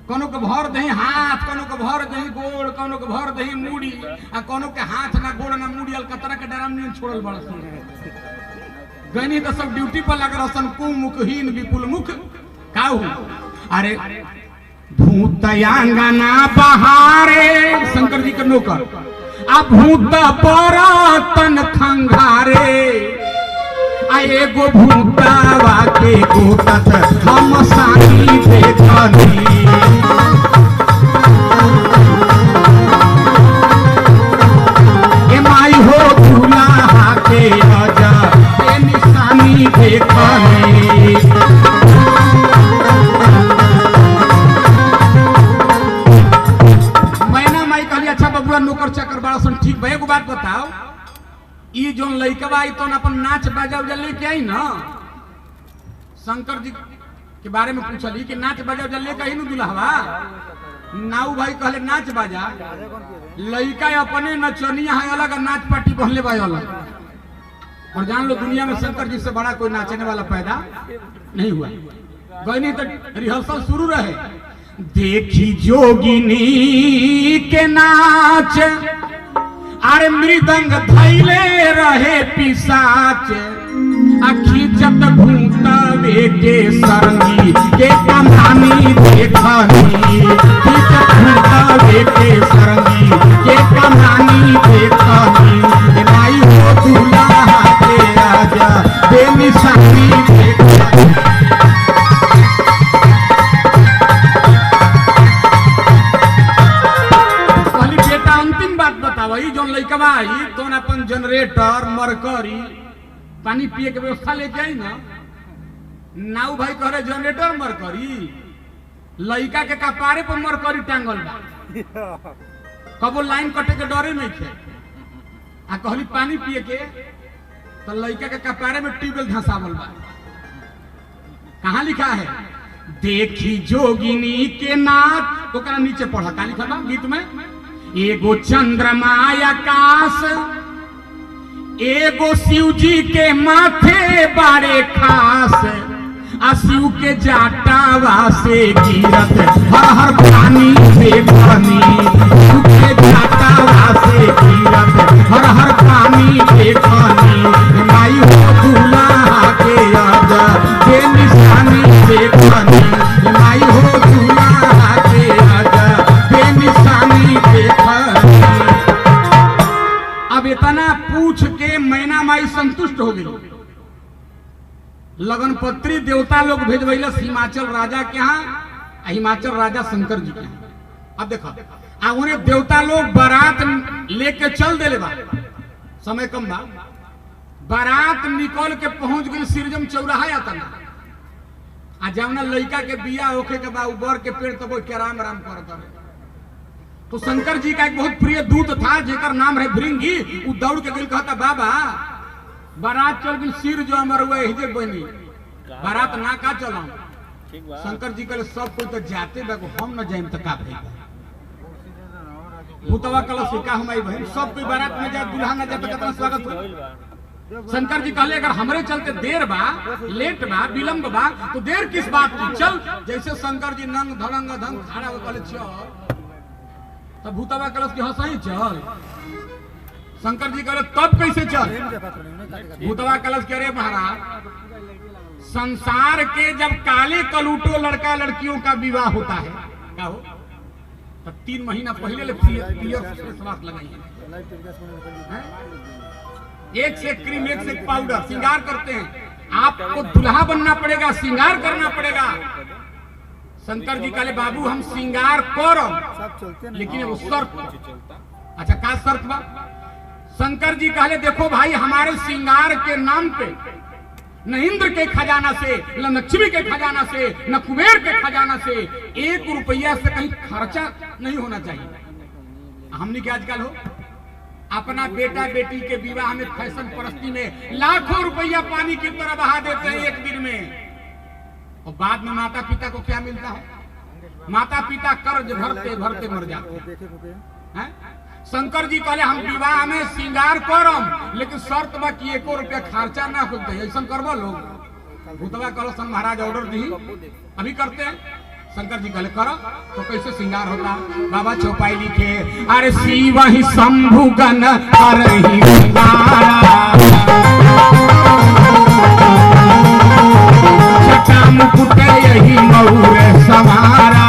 कोनो के भर दही हाथ, कोनो के भर दही गोड़, कोनो के भर दही मूड़ी, आ कोनो के हाथ ना गोड़ ना मूड़ी अलकतरा के डराम नहीं छोड़ल बड़ा सन। गनी तो सब ड्यूटी पर लग रहा सन, कुमुखहीन विपुल मुख काहू। अरे भूतयांगना बहारे शंकर जी के नौकर आ भूत बरतन खंघारे आ एगो भूतावा के गोतत हम सानी देखनी ए माई हो दूल्हा के अजा ए निशानी देखनी नौकर चाकर बड़ा सन ठीक भाई एगो बात बताओ ई जोन लइकवा आई तो अपन नाच बाजा उजा लेके आई ना शंकर जी के बारे में पूछली कि नाच बाजा उजा लेके आई न दुल्हवा नाऊ भाई कहले नाच बाजा लइका अपने नचनिया है अलग नाच पार्टी पहले भाई अलग और जान लो दुनिया में शंकर जी से बड़ा कोई नाचने वाला पैदा नहीं हुआ गई तो रिहर्सल शुरू रहे देखी जोगिनी के नाच अरे मृदंग धैले रहे पिसाच खींचत भूतवे के सरंगी के कमानी देखनी खींचत भूतवे के सरंगी के कमानी देखनी माई हो दूल्हा के आजा बेनिशानी देखनी वही जो लइकवा आई तो अपन जनरेटर मरकरी पानी पिए के व्यवस्था लेके आई ना नाऊ भाई कह रहे जनरेटर मरकरी लइका के कपारे पर मरकरी टांगल बा कबो लाइन कटे के डरे नहीं थे आ कहली पानी पिए के तो लइका के कपारे में ट्यूबवेल धंसावल बा कहाँ लिखा है देखी जोगिनी के नाच तो नीचे पढ़ा का लिखा बा गीत में एगो चंद्रमा आकाश एगो शिव जी के माथे बारे खास आ शिव के जाटावा से गिरत हर हर पानी से पानी शिव के जाटावा से गिरत हर हर पानी से पानी माई हो दूल्हा के आजा के निशानी से पानी माई हो दूल्हा के आजा के निशानी से अब इतना पूछ के मैना माई संतुष्ट हो गई लगन पत्री देवता लोग भेजवैलस हिमाचल राजा के यहाँ हिमाचल राजा शंकर जी के यहाँ अब देखो आ उन्हें देवता लोग बारात लेके चल देले बा समय कम बा बारात निकल के पहुंच गई सिरजम चौराहा आता ना आ जवना लड़का के बिया होके के बा ऊबर के पेड़ तब के राम राम करता रहे तो शंकर जी का एक बहुत प्रिय दूत था जेकर नाम है भृंगी वो दौड़ के गई कहता बाबा बारात चल गई सिर जो अमर हुआ हिजे बनी बारात ना का चला शंकर जी कहले सब कोई तो जाते बागो हम न जाइम त का भई भूतवा कल सिका हम आई बहन सब कोई बारात में जा दुल्हा न जाता कितना स्वागत हो शंकर जी कहले अगर हमरे चलते देर बा लेट बा विलंब बा तो देर किस बात की चल जैसे शंकर जी नंग धड़ंग धंग खड़ा हो कहले चल तब भूतवा कलश की हंसाई चल शंकर जी कहले तब कैसे चल भूतवा कलश कह रहे महाराज संसार के जब काले कलूटो लड़का लड़कियों का विवाह होता है क्या हो तब 3 महीना पहले श्वास लगाइए एक से क्रीम एक से पाउडर श्रृंगार करते हैं आपको दुल्हा बनना पड़ेगा श्रृंगार करना पड़ेगा शंकर जी कहले बाबू हम श्रृंगार करो लेकिन वो शर्त अच्छा का शर्त बा शंकर जी कहले देखो भाई हमारे श्रृंगार के नाम पे न इंद्र के खजाना से न लक्ष्मी के खजाना से न कुबेर के खजाना से 1 रुपया से कहीं खर्चा नहीं होना चाहिए हमने क्या आजकल हो अपना बेटा बेटी के विवाह में फैशन परस्ती में लाखों रुपया पानी की तरह बहा देते हैं एक दिन में और बाद में माता पिता को क्या मिलता है माता पिता कर्ज भरते भरते मर जाते हैं शंकर जी कहले हम विवाह में श्रृंगार करम लेकिन शर्त बा कि 1 रुपया खर्चा ना होते ऐसा करबो लोग भूतवा कलशन महाराज ऑर्डर दी अभी करते हैं शंकर जी कहले करो तो कैसे श्रृंगार होता बाबा चौपाई लिखे अरे शिव ही शंभु गण करहि छटा मुकुट यही मऊर सवारा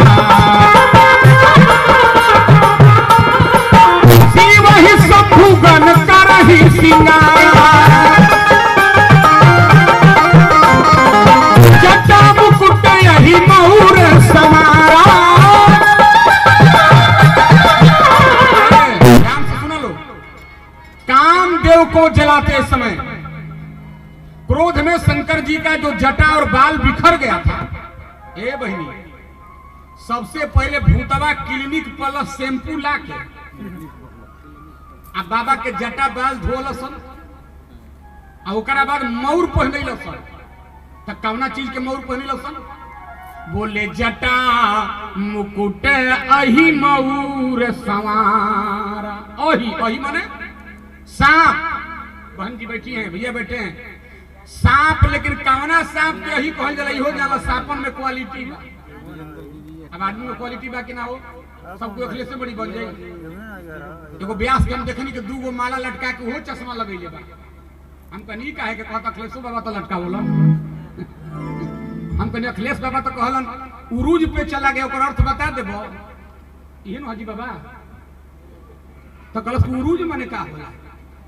जलाते समय क्रोध में शंकर जी का जो जटा और बाल बिखर गया था, ए बहनी, सबसे पहले भूतवा क्लिनिक प्लस शैम्पू ला के आ बाबा के जटा बाल धोलसन, आ ओकरा बाद मौर पहनैलसन। त कौना चीज के मौर पहनैलसन? बोले जटा मुकुट अहि मऊर सवारा। अहि अहि माने सांप। बहन जी बैठी हैं, भैया बैठे हैं। सांप, लेकिन कौना सांप के अहि कहल जाला? हो जाला सांपन में क्वालिटी बा। अब आदमी में क्वालिटी बा कि ना हो? सबको अखिले से बड़ी बन जाई। एगो ब्यास के हम देखनी कि 2 गो माला लटका के वो चश्मा लगैले बा। हम कहीं काहे के कहता अखिलेशो बाबा तो लटकावल, हम कहीं अखिलेश बाबा तो कहलन उरूज पे चला गया, ओकर अर्थ बता देबो? इहे न हाजी बाबा तो कहलस उरूज माने का होला?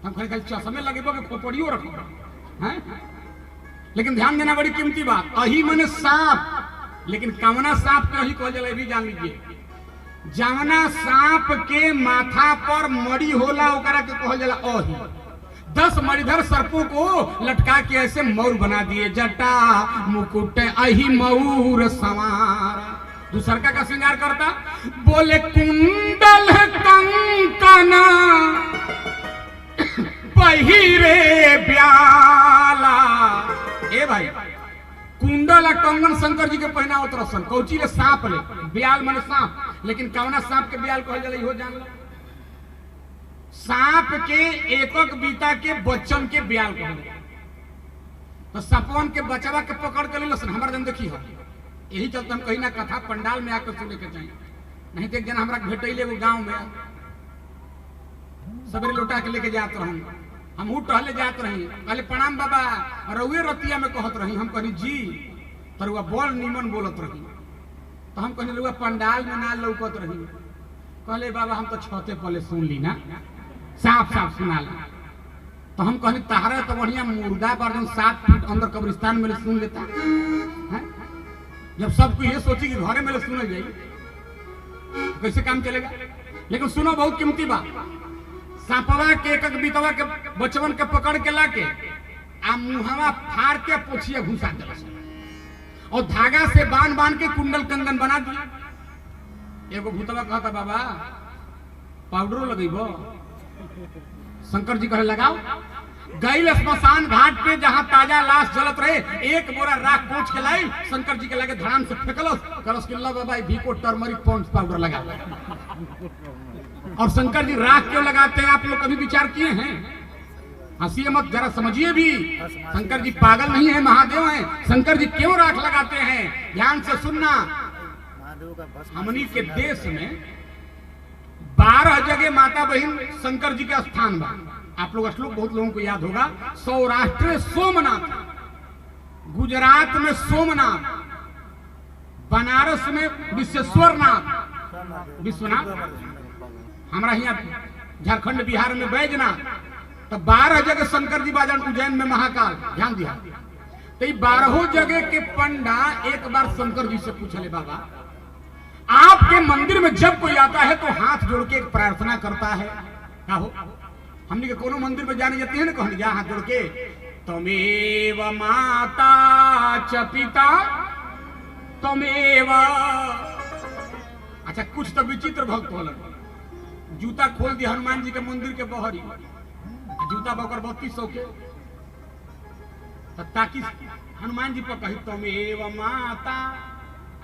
हम कहीं खाली चश्मे लगेबो के खोपड़ियो रखो हैं। लेकिन ध्यान देना बड़ी कीमती बात। अही माने सांप, लेकिन कवना सांप के अही कहल जाला भी जान लीजिए। जवना सांप के माथा पर मड़ी होला ओकरा के कहल जाला अही। 10 मणिधर सर्पों को लटका के ऐसे मौर बना दिए। जटा मुकुट अहि मऊर सवारा। दूसरका का श्रृंगार करता, बोले कुंडल कंकन पहिरे ब्याला। ए भाई, कुंडल कंगन शंकर जी के पहनावत रसन। कौची ले? सांप ले। ब्याल माने सांप, लेकिन कौना सांप के ब्याल कहल जाला इहो जान लो। सांप के एकक बीता के बच्चन के ब्याल कहल जाला। तो सपवन के बचवा के पकड़ के लेलसन। हमार जन देखी हो, यही चलते हम कहीं ना कथा पंडाल में आकर सुने के चाहिए। नहीं तो एक जन हमरा भेटैले वो गांव में, सबरे लोटा के लेके जात रहन। हम टहले जात रही, कहले प्रणाम बाबा, रउए रतिया में कहत रही। हम कही जी तरुआ बोल नीमन बोलत रही। तो हम कहले रउआ पंडाल में ना लौकत रही। कहले बाबा हम तो छते पले सुन ली ना, साफ साफ सुना ला। तो हम कहले तहरा तो बढ़िया मुर्दा पर 7 फीट अंदर कब्रिस्तान में सुन लेता है। जब सबको ये सोची कि घरे में सुन जाई कैसे काम चलेगा? लेकिन सुनो, बहुत कीमती बात। सांपवा के एकक बीतवा के बचवन के पकड़ के लाके आ मुहवा फाड़ के पोछिया घुसा दिलस और धागा से बांध बांध के कुंडल कंगन बना दिया। एगो भूतवा कहता बाबा पाउडरो लगेबो? शंकर जी कहे लगाओ। गई स्मशान घाट पे जहां ताजा लाश जलत रहे, एक बोरा राख पोंछ के लाई, शंकर जी के लगे धड़ाम से फेंकलस। करस के लो बाबा भीको टर्मरिक पॉन्ड्स पाउडर लगा। और शंकर जी राख क्यों लगाते हैं? आप लोग कभी विचार किए हैं? हंसिए मत, जरा समझिए भी। शंकर जी पागल नहीं है, महादेव हैं। शंकर जी क्यों राख लगाते हैं? ध्यान से सुनना। हमनी के देश में 12 जगह माता बहन शंकर जी का स्थान बा। आप लोग श्लोक बहुत लोगों को याद होगा। सौराष्ट्र सोमनाथ, गुजरात में सोमनाथ, बनारस में विश्वेश्वरनाथ, विश्वनाथ, हमारा यहाँ झारखंड बिहार में बैजनाथ। तो 12 जगह शंकर जी बाजान, उज्जैन में महाकाल। ध्यान दिया। तो 12 जगह के पंडा एक बार शंकर जी से पूछले बाबा आपके मंदिर में जब कोई आता है तो हाथ जोड़ के एक प्रार्थना करता है, क्या हो? हमने के कोनो मंदिर में जाने जाती है ना, कहने जा हाथ जोड़ के तमेव माता च पिता तमेव। अच्छा, कुछ तो विचित्र भक्त होलन। जूता खोल दिया हनुमान जी के मंदिर के बहरी, जूता बकर 3200 के, ताकि हनुमान जी पर कही तमेव माता,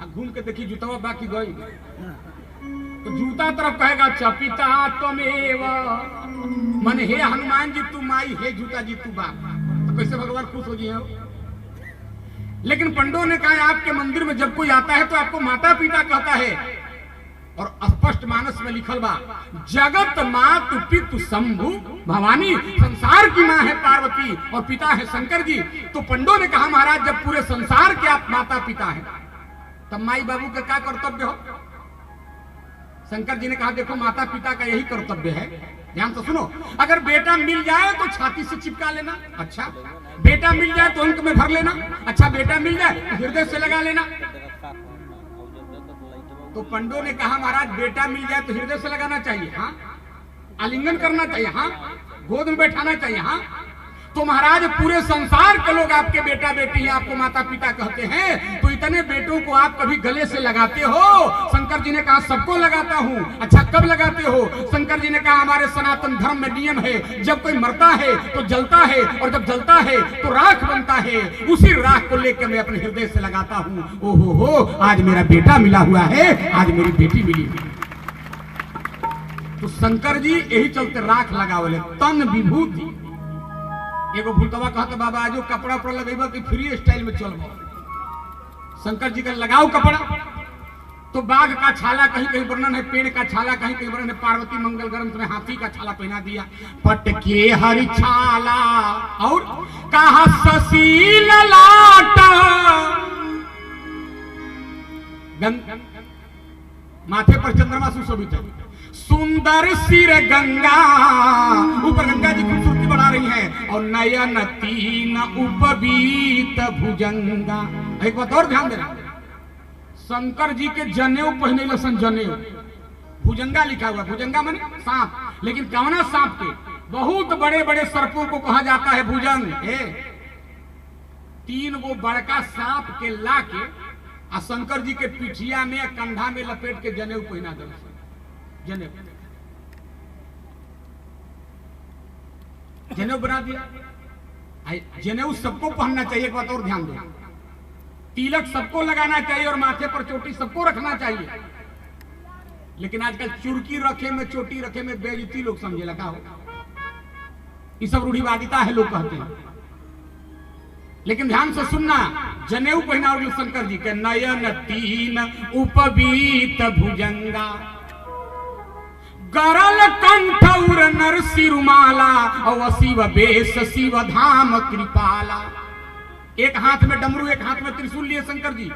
घूम के देखी जूता बाकी गई तो जूता तरफ कहेगा चपिता तमेव, मन हे हनुमान जी तू माई, हे जूता जी तू बाप। तो कैसे भगवान खुश हो गए हो? लेकिन पंडों ने कहा आपके मंदिर में जब कोई आता है तो आपको माता पिता कहता है। और स्पष्ट मानस में लिखल बा जगत मातु पितु शंभु भवानी, संसार की माँ है पार्वती और पिता है शंकर जी। तो पंडों ने कहा महाराज जब पूरे संसार के आप माता पिता हैं तब माई बाबू का क्या कर्तव्य हो? शंकर जी ने कहा देखो माता पिता का यही कर्तव्य है। ध्यान से सुनो, अगर बेटा मिल जाए तो छाती से चिपका लेना, अच्छा बेटा मिल जाए तो अंक में भर लेना, अच्छा बेटा मिल जाए तो हृदय से लगा लेना। तो पंडों ने कहा महाराज बेटा मिल जाए तो हृदय से लगाना चाहिए, हाँ, आलिंगन करना चाहिए, हाँ, गोद में बैठाना चाहिए, हाँ, तो महाराज पूरे संसार के लोग आपके बेटा बेटी हैं, आपको माता पिता कहते हैं, तो इतने बेटों को आप कभी गले से लगाते हो? शंकर जी ने कहा सबको लगाता हूं। अच्छा कब लगाते हो? शंकर जी ने कहा हमारे सनातन धर्म में नियम है, जब कोई मरता है तो जलता है, और जब जलता है तो राख बनता है, उसी राख को लेकर मैं अपने हृदय से लगाता हूं। ओहो हो, आज मेरा बेटा मिला हुआ है, आज मेरी बेटी मिली हुई। तो शंकर जी यही चलते राख लगावले, तन विभूति। एगो भूतवा कहते बाबा आजो कपड़ा पर लगेबा कि फ्री स्टाइल में चलबो। शंकर जी का लगाओ कपड़ा, तो बाघ का छाला कहीं कहीं वर्णन है, पेड़ का छाला कहीं कहीं वर्णन है, पार्वती मंगल ग्रंथ में हाथी का छाला पहना दिया, पटके हरि छाला, और कहा शशि ललाटा, माथे पर चंद्रमा सुशोभित है, सुंदर सिर गंगा, ऊपर गंगा जी खूबसूरती बढ़ा रही है, और नयन तीन उपवीत भुजंगा। एक बात और ध्यान देना, शंकर जी के जनेऊ पहने लसन, जनेऊ भुजंगा लिखा हुआ, भुजंगा माने सांप, लेकिन कौना सांप के? बहुत बड़े बड़े सर्पों को कहा जाता है भुजंग। तीन वो बड़का सांप के ला के आ शंकर जी के पिठिया में कंधा में लपेट के जनेऊ पहना दे। जनेऊ जनेऊ बना दिया। जनेऊ सबको पहनना चाहिए, एक बात और ध्यान दो, तिलक सबको लगाना चाहिए और माथे पर चोटी सबको रखना चाहिए, लेकिन आजकल चुरकी रखे में, चोटी रखे में बेइज्जती लोग समझे लगा हो। ये सब रूढ़िवादिता है, लोग कहते हैं। लेकिन ध्यान से सुनना, जनेऊ पहना और शंकर जी के नयन तीन उपवीत भुजंगा, गरल कंठौर नर सिरुमाला, और शिव बेश शिव धाम कृपाला। एक हाथ में डमरू, एक हाथ में त्रिशूल लिए शंकर जी।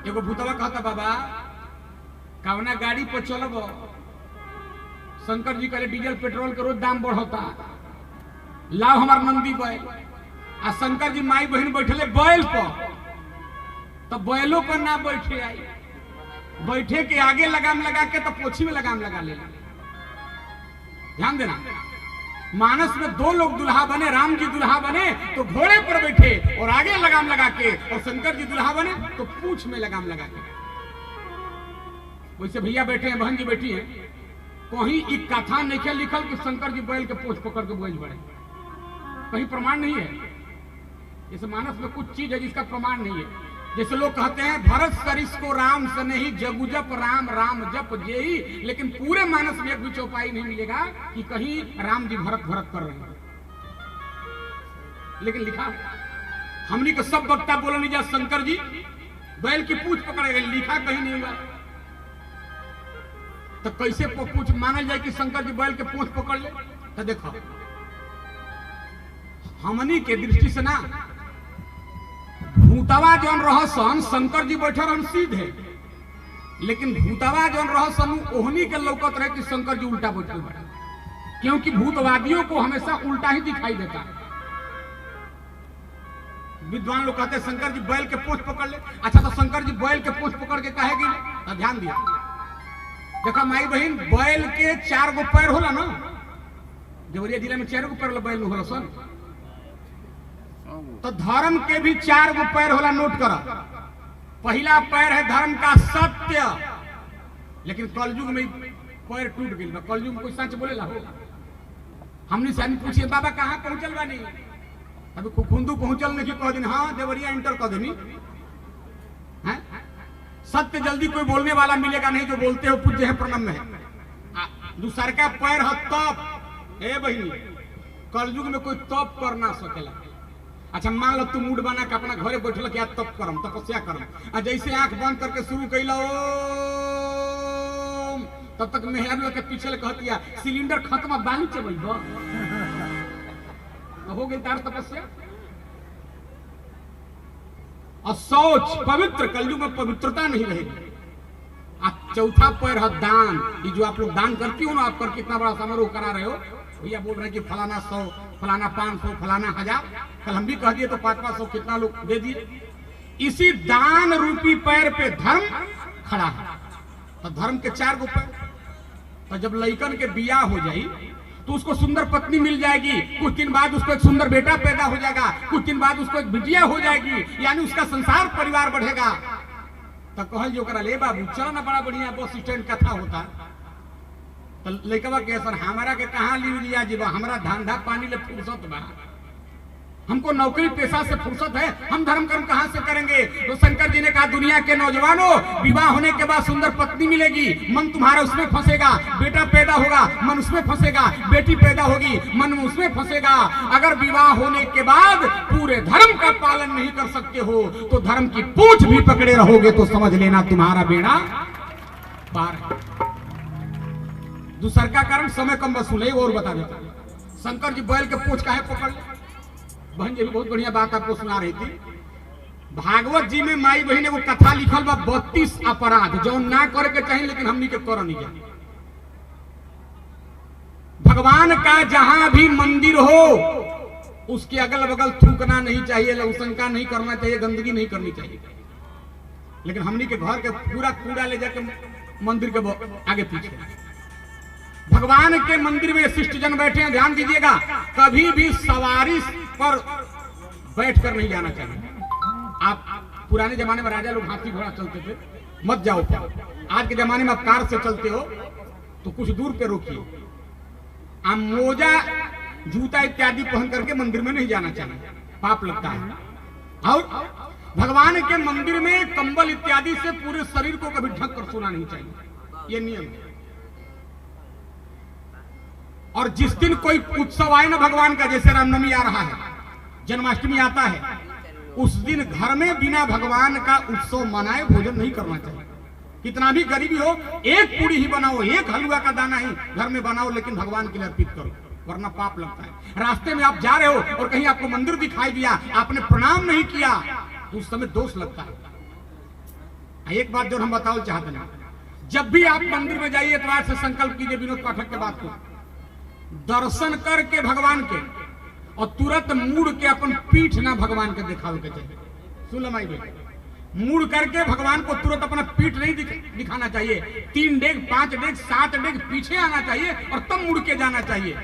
एगो भूतवा कहता बाबा कवना गाड़ी पर चलब? शंकर जी कहले डीजल पेट्रोल के रोज दाम बढ़ता, लाओ हमार नंदी बैल। आ शंकर जी माई बहन बैठले बैल पर, तो बैलों पर ना बैठे आई, बैठे के आगे लगाम लगा के तो पोछी में लगाम लगा ले। ध्यान देना, मानस में दो लोग दुल्हा बने, राम जी दुल्हा बने तो घोड़े पर बैठे और आगे लगाम लगा के, और शंकर जी दुल्हा बने तो पूंछ में लगाम लगा के। वैसे भैया बैठे हैं, बहन जी बैठी है, कहीं एक कथा नहीं लिखल कि शंकर जी बैल के पूंछ पकड़ के बोझ बढ़े, कहीं प्रमाण नहीं है। जैसे मानस में कुछ चीज है जिसका प्रमाण नहीं है। जैसे लोग कहते हैं भरत सरिस को राम से नहीं, जगु जप राम राम जप जेही, लेकिन पूरे मानस में एक भी चौपाई नहीं मिलेगा कि कहीं राम जी भरत भरत कर रहे हैं। लेकिन लिखा हमनी को सब वक्ता बोला नहीं जा शंकर जी बैल की पूंछ पकड़े गए, लिखा कहीं नहीं हुआ। तो कैसे पूंछ मानल जाए कि शंकर जी बैल के पूंछ पकड़ ले? तो देखो हमनी के दृष्टि से ना, भूतवा जौन रहसन शंकर जी बैठे रहन सीधे, लेकिन भूतवा जौन रहसन ओहनी के लौकत रहे कि शंकर जी उल्टा बैठे बैठे, क्योंकि भूतवादियों को हमेशा उल्टा ही दिखाई देता है। विद्वान लोग कहते हैं शंकर जी बैल के पूंछ पकड़ ले। अच्छा तो शंकर जी बैल के पूंछ पकड़ के कहेगी? तो ध्यान दिया, देखा माई बहन, बैल के 4 गो पैर होला ना, देवरिया जिले में 4 गो पैर बैल में होला सन, तो धर्म के भी 4 गो पैर होला। नोट करा, पहला पैर है धर्म का सत्य, लेकिन कलयुग में पैर टूट गई। कलयुग में कोई सच बोलेला हो? हमने से पूछिए बाबा कहाँ पहुंचल बानी? अभी खुखुंदू पहुंचल नहीं, कह दिन हाँ देवरिया इंटर कर देनी। सत्य जल्दी कोई बोलने वाला मिलेगा नहीं, जो बोलते हो पूज्य है प्रणम्य है। दूसर का पैर है तप। ए बहनी, कलयुग में कोई तप कर ना सकेला। अच्छा मान लो तू मूड बना के अपना घरे बैठल क्या तप करम, तपस्या करम, जैसे आंख बंद करके शुरू कैला ओम, तब तक मेहरारू के पीछे कहती है सिलेंडर खत्म, बालू चबल हो गई तार तपस्या। और शौच पवित्र, कलयुग में पवित्रता नहीं रहेगी। चौथा पैर है दान। ये जो आप लोग दान करती हो ना, आप कर कितना बड़ा समारोह करा रहे हो, भैया बोल रहे हैं कि फलाना 100, फलाना 500, फलाना 1000, कल हम भी कह दिए तो 500 कितना लोग दे दिए। इसी दान रूपी पैर पे धर्म खड़ा है। तो धर्म के 4 गो पैर। तो जब लइकन के बियाह हो जाई तो उसको सुंदर पत्नी मिल जाएगी, कुछ दिन बाद उसको एक सुंदर बेटा पैदा हो जाएगा, कुछ दिन बाद उसको एक बिटिया हो जाएगी, यानी उसका संसार परिवार बढ़ेगा। तो कहल जो करा ले बाबू चलो ना, बड़ा बढ़िया बस स्टैंड कथा होता। तो लड़कवा के सर हमारा के कहाँ लिया जीवा, हमारा धंधा पानी ले फुर्सत बा, हमको नौकरी पेशा से फुर्सत है, हम धर्म कर्म कहां से करेंगे। तो शंकर जी ने कहा दुनिया के नौजवानों, विवाह होने के बाद सुंदर पत्नी मिलेगी, मन तुम्हारा उसमें फंसेगा, बेटा पैदा होगा मन उसमें फंसेगा, बेटी पैदा होगी मन उसमें फंसेगा। अगर विवाह होने के बाद पूरे धर्म का पालन नहीं कर सकते हो तो धर्म की पूंछ भी पकड़े रहोगे, तो समझ लेना तुम्हारा बेड़ा पार है। दूसरा का कारण समय कम वसूल है, और बता देता। शंकर जी बैल के पूंछ काहे पकड़ ले? बहन जी भी बहुत बढ़िया बात आपको सुना रही थी। भागवत जी में माई बहन एगो कथा लिखल बा 32 अपराध जो ना करे के चाहिए लेकिन हमनी के कर नहीं जाए। भगवान का जहां भी मंदिर हो उसके अगल बगल थूकना नहीं चाहिए, लौसंका नहीं करना चाहिए, गंदगी नहीं करनी चाहिए। लेकिन हमनी के घर के पूरा कूड़ा ले जाके मंदिर के आगे पीछे। भगवान के मंदिर में शिष्ट जन बैठे हैं, ध्यान दीजिएगा, कभी भी सवारी पर बैठ कर नहीं जाना चाहिए। आप पुराने जमाने में राजा लोग हाथी घोड़ा चलते थे, मत जाओ। आज के जमाने में आप कार से चलते हो तो कुछ दूर पे रोकिए। आप मोजा जूता इत्यादि पहन करके मंदिर में नहीं जाना चाहिए, पाप लगता है। और भगवान के मंदिर में कंबल इत्यादि से पूरे शरीर को कभी ढक कर सोना नहीं चाहिए, ये नियम है। और जिस दिन कोई उत्सव आए ना भगवान का, जैसे रामनवमी आ रहा है, जन्माष्टमी आता है, उस दिन घर में बिना भगवान का उत्सव मनाए भोजन नहीं करना चाहिए। कितना भी गरीबी हो, एक पूरी ही बनाओ, एक हलवा का दाना ही घर में बनाओ, लेकिन भगवान के लिए अर्पित करो, वरना पाप लगता है। रास्ते में आप जा रहे हो और कहीं आपको मंदिर दिखाई दिया, आपने प्रणाम नहीं किया तो उस समय दोष लगता है। एक बात जो हम बताओ चाहते हैं, जब भी आप मंदिर में जाइए इतवार से संकल्प कीजिए विनोद पाठक के बात को, दर्शन करके भगवान के और तुरंत मुड़ के अपन पीठ ना भगवान के दिखावे के चाहिए। सुन माई बेटी, मुड़ करके भगवान को तुरंत अपना पीठ नहीं दिखाना चाहिए। 3 डेग 5 डेग 7 डेग पीछे आना चाहिए और तब मुड़ के जाना चाहिए,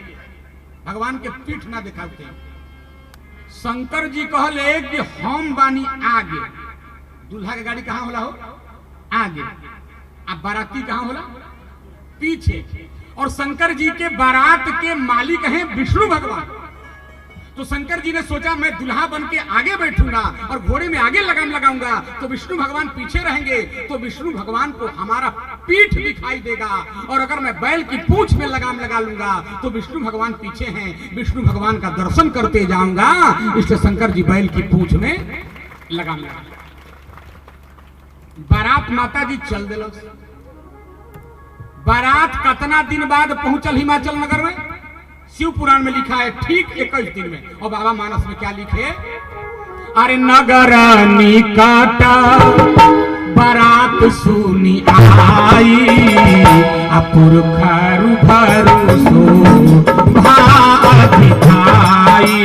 भगवान के पीठ ना दिखाते। शंकर जी कहले कि हम बानी आगे, दूल्हा की गाड़ी कहां होला हो? आगे। अब बाराती कहां होला? पीछे। और शंकर जी के बारात के मालिक हैं विष्णु भगवान। तो शंकर जी ने सोचा मैं दुल्हा बन के आगे बैठूंगा और घोड़े में आगे लगाम लगाऊंगा तो विष्णु भगवान पीछे रहेंगे, तो विष्णु भगवान को हमारा पीठ दिखाई देगा। और अगर मैं बैल की पूंछ में लगाम लगा लूंगा तो विष्णु भगवान पीछे हैं, विष्णु भगवान का दर्शन करते जाऊंगा। इसलिए शंकर जी बैल की पूंछ में लगाम लगा। बारात माता जी चल दिल। बारात कितना दिन बाद पहुंचल हिमाचल नगर में? शिव पुराण में लिखा है ठीक 21 दिन में। और बाबा मानस में क्या लिखे? अरे नगर निकाटा बारात सुनी आई, पुरखरु भरोसो भाई।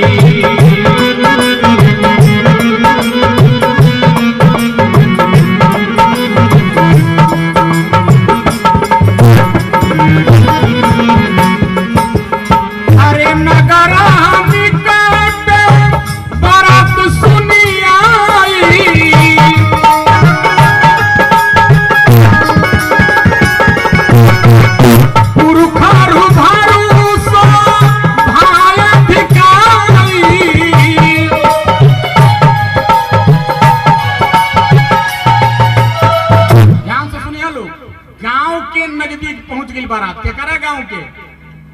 बारात के करा गांव के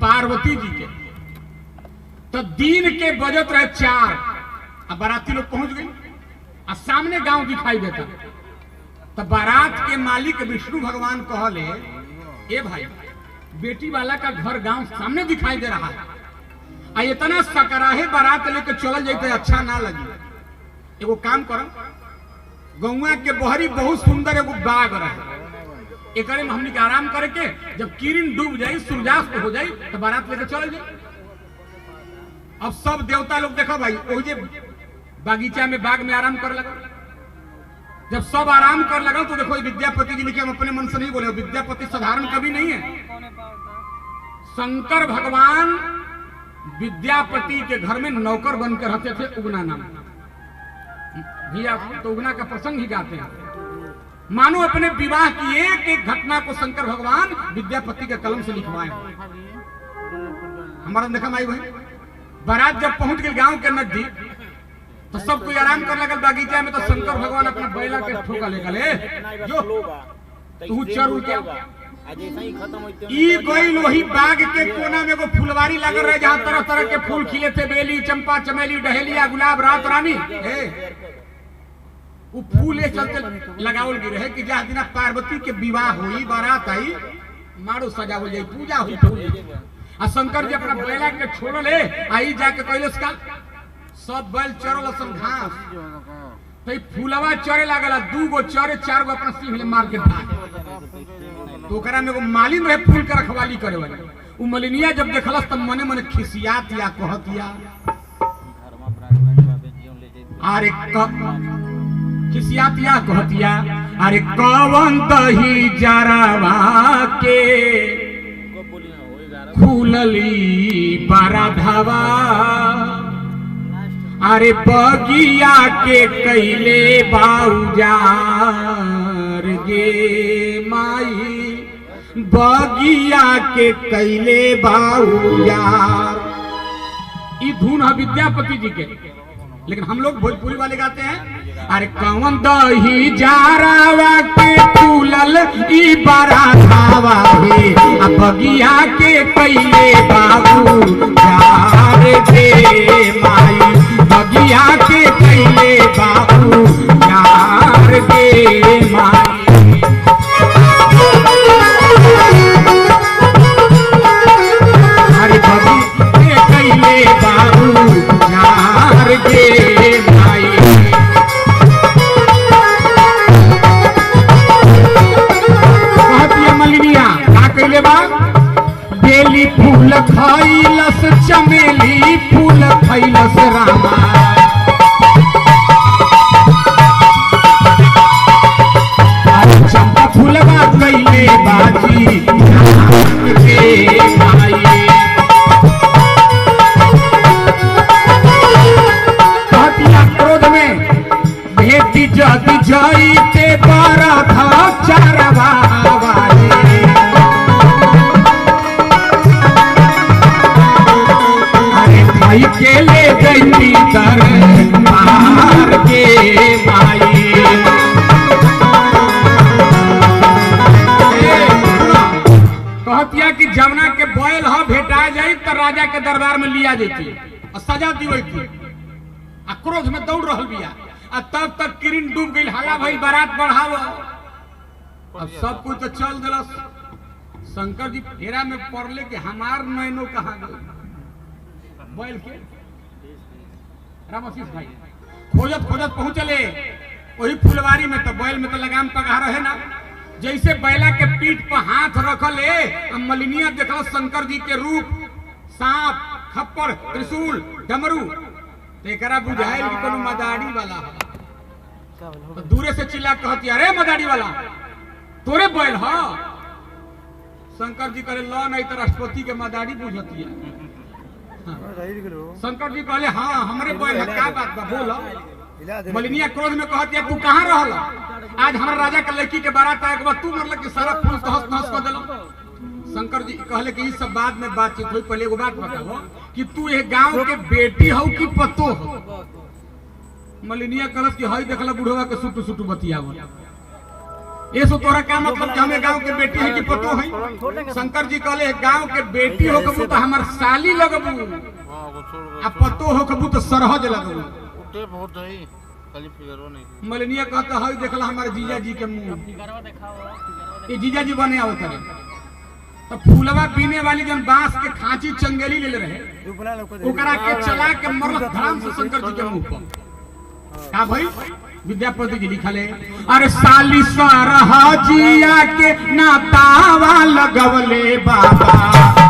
पार्वती जी के, तो दिन के बजट रहे 4, अब बाराती लोग पहुंच गए और सामने गांव दिखाई देता। तो बारात के मालिक विष्णु भगवान कहले, ए भाई बेटी वाला का घर गांव सामने दिखाई दे रहा है, आ इतना सकराहे बारात लेके चल जाते अच्छा ना लगी। एगो काम करो, गौवा के बहरी बहुत सुंदर एगो बाग रहे, एक में हमने के आराम करके जब किरण डूब जाए सूर्यास्त हो जाए तो बारात लेकर चल जाए। अब सब देवता लोग देखो भाई ओजे बागीचा में बाग में आराम कर लगा। जब सब आराम कर लगा तो देखो विद्यापति जी लिखे, हम अपने मन से नहीं बोले, विद्यापति साधारण कवि नहीं है, शंकर भगवान विद्यापति के घर में नौकर बनकर रहते थे। उगना नाम भैया तो उगना का प्रसंग ही गाते हैं। मानो अपने विवाह की एक एक घटना को शंकर भगवान विद्यापति के कलम से लिखवाए। हमारा देखा माई भाई बारात जब पहुंच गई गांव के नजदीक तो सब कोई आराम कर लगल बागीचा में। तो शंकर भगवान अपना बैला के ठोका लेकर जो तू चरू क्या गई वही बाग के कोना में वो फुलवारी लगल रहे जहाँ तरह तरह के फूल खिले थे, बेली, चंपा, चमेली, डहेलिया, गुलाब, रात रानी। वो फूल चलते लगावल गई रहे कि जहाँ दिन पार्वती के विवाह हुई, बारात आई, मारो सजावल जाई, पूजा हुई फूल। आ शंकर जी अपना बैला के छोड़ले आई जाके कैलस का सब बैल चरल सन घास तो फूलवा चरे लागल। 2 गो चरे 4 गो अपना सिंह ले मार के भाग। तो ओकरा में एगो मालिन रहे फूल के रखवाली करे वाला। उ मलिनिया जब देखलस तब मने मने खिसियात या कहतिया अरे खिसियात या कहतिया अरे कवन दही जरावा के खुलली बाराधावा अरे बगिया के कैले बाउजार गे माई बगिया के कैले बाउजार। ये धुन है विद्यापति जी के, लेकिन हम लोग भोजपुरी वाले गाते हैं अरे कौन दही जारावा के फूलल ई बाराधावा हे आ बगिया के कैले बाउजार गे माई बगिया के कैले बाबू यार गे माई। अरे बगी के कैले बाबू यार गे माई। कहतिया मलिनिया का कैले बा बेली फूल खैलस चमेली फूल खैलस रामा चंपा फूलवा कैले बाजी के भाई। कहतिया क्रोध में भेटी जदी जईते बड़ा था चारवा के ले गई दर मार के माई। कहतिया कि जमुना के बैल ह भेटा जाई तो राजा के दरबार में लिया जाती और सजा दी थी। आ क्रोध में दौड़ रहल बिया आ तब तक किरण डूब गई, हल्ला भई बारात बढ़ाव। अब सब कुछ तो चल दिलस। शंकर जी फेरा में पड़ले कि हमार नैनो कहाँ गई बैल के। रामशीष भाई खोजत खोजत पहुंचले वही फुलवारी में। तो बैल में तो लगाम पगा रहे ना। जैसे बैला के पीठ पर हाथ रखले मलिनिया देखल शंकर जी के रूप, सांप, खप्पर, त्रिशूल, डमरू। तो एकरा बुझाइल कि कोनो मदारी वाला है। तो दूरे से चिल्ला कहती अरे मदारी वाला तोरे बैल ह। शंकर जी करे लो नहीं तो राष्ट्रपति के मदारी बुझती है। शंकर जी कहले हाँ हमरे बैल है, क्या बात बा बोलो। मलिनिया क्रोध में कहती है तू कहाँ रहल? आज हमारे राजा के लड़की के बारात आए के बाद तू मरल कि सारा फूल तहस नहस कर देलो। शंकर जी कहले कि इस सब बाद में बातचीत हुई, पहले एगो बात बताओ कि तू ये गांव के बेटी हो कि पतो हो? मलिनिया कहलत कि हई देखला बुढ़वा के सुटू सुटू बतियाव। ये सो तोरा क्या मतलब कि हमें गांव के बेटी है कि पतो है? शंकर जी कहले गांव के बेटी हो कबू तो हमार साली लगबू आ पतो हो कबू तो सरहज लगबू। मलिनिया कहता हई देखला हमारे जीजा जी के मुंह, ये जीजा जी बने आवत रहे। तो फूलवा पीने वाली जन बांस के खांची चंगेली ले रहे ओकरा के चला के मरल धड़ाम से शंकर जी के मुंह पर। क्या भाई विद्यापति जी लिखले अरे साली सरहजिया के नातावा लगवले बाबा।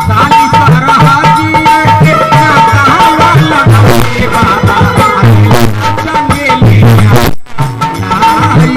साली सरहजिया के नातावा लगवले बाबा। चंगेली के माई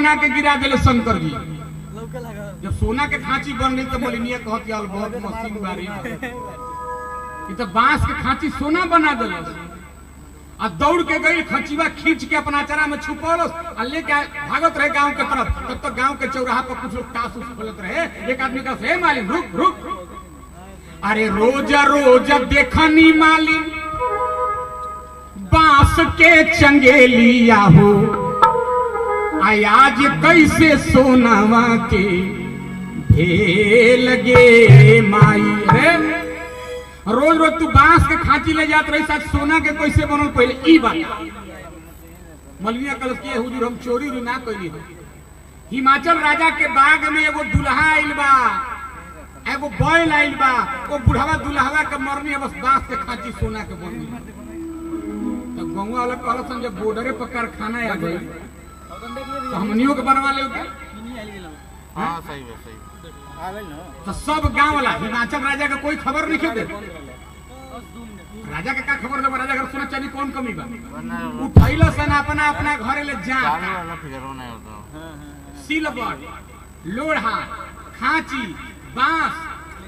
बना के गिरा दिले शंकर जी। जब सोना के खांची बन गई तो मोलिनिया कहत यार बहुत मशीन बारी, ये तो बांस के खांची सोना बना दिले। आ दौड़ के गई, खचिवा खींच के अपना चरा में छुपल आ लेके भागत रहे गांव के तरफ। तब तो गांव के चौराहा पर कुछ लोग टास उस खोलत रहे। एक आदमी का हे मालिन रुक रुक, अरे रोजा रोजा देखनी मालिन बांस के चंगेलिया हो, आज कैसे सोनावा के भेल गे माई। रे रोज रोज तू बांस के खांची ले जात रही, साथ सोना के कैसे बनल पहले ई बात। मलविया कल के हुजूर हम चोरी रू ना कइली हो। हिमाचल राजा के बाग में एगो दुल्हा आइल बा, एगो बैल आइल बा, वो बुढ़ावा दुल्हावा के मरनी है, बस बांस के खांची सोना के बननी। तो गौवा वाला कहलसन जब बॉर्डरे पर कारखाना आ गई तो हमनियों के बनवा ले के। हां सही है, सही तो सब गांव वाला हिमाचल राजा का कोई खबर नहीं दे। राजा के का खबर दे, राजा घर सोना चांदी कौन कमी बा। उठैलो सन अपना अपना घरे ले जा, सिलबट लोढ़ा खांची बांस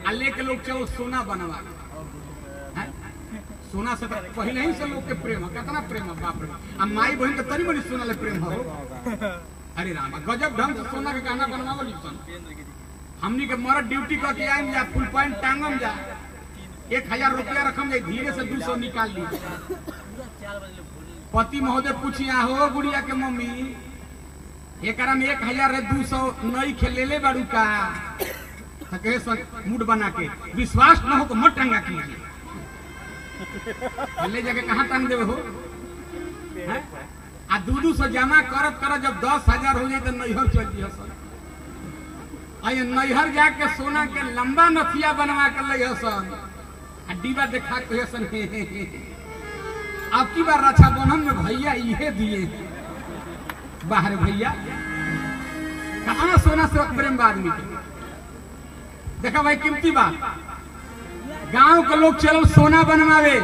आ लेके लोग चलो सोना बनवा। सोना से तो पहले ही से लोग के प्रेम है, कितना प्रेम है बाप रे। आ माई बहन के तनी बड़ी सोना ले प्रेम हो। अरे राम गजब ढंग से सोना के गहना बनवावल सन। हमनी के मरद ड्यूटी करके आएम जा, फुल पैंट टांगम जा, 1000 रुपया रखम जा, धीरे से 200 निकाल ली। पति महोदय पूछी हो गुड़िया के मम्मी एकरा में 1000 रे 200 नई खेले ले बाड़ू का। कहे मूड बना के विश्वास न हो तो मत टांगा कीजिए, ले जाके कहाँ टांग देवे हो। आ 200 जमा करत करत जब 10,000 हो जाए तो नैहर चल दिया सर। आये नैहर जाके सोना के लंबा नथिया बनवा कर ले सन, डिब्बा देखा के सन अब की बार रक्षाबंधन में भैया इहे दिए बाहर भैया कहाँ सोना से प्रेम आदमी के। देखा भाई कीमती बात, गांव के लोग चलो सोना बनवावे,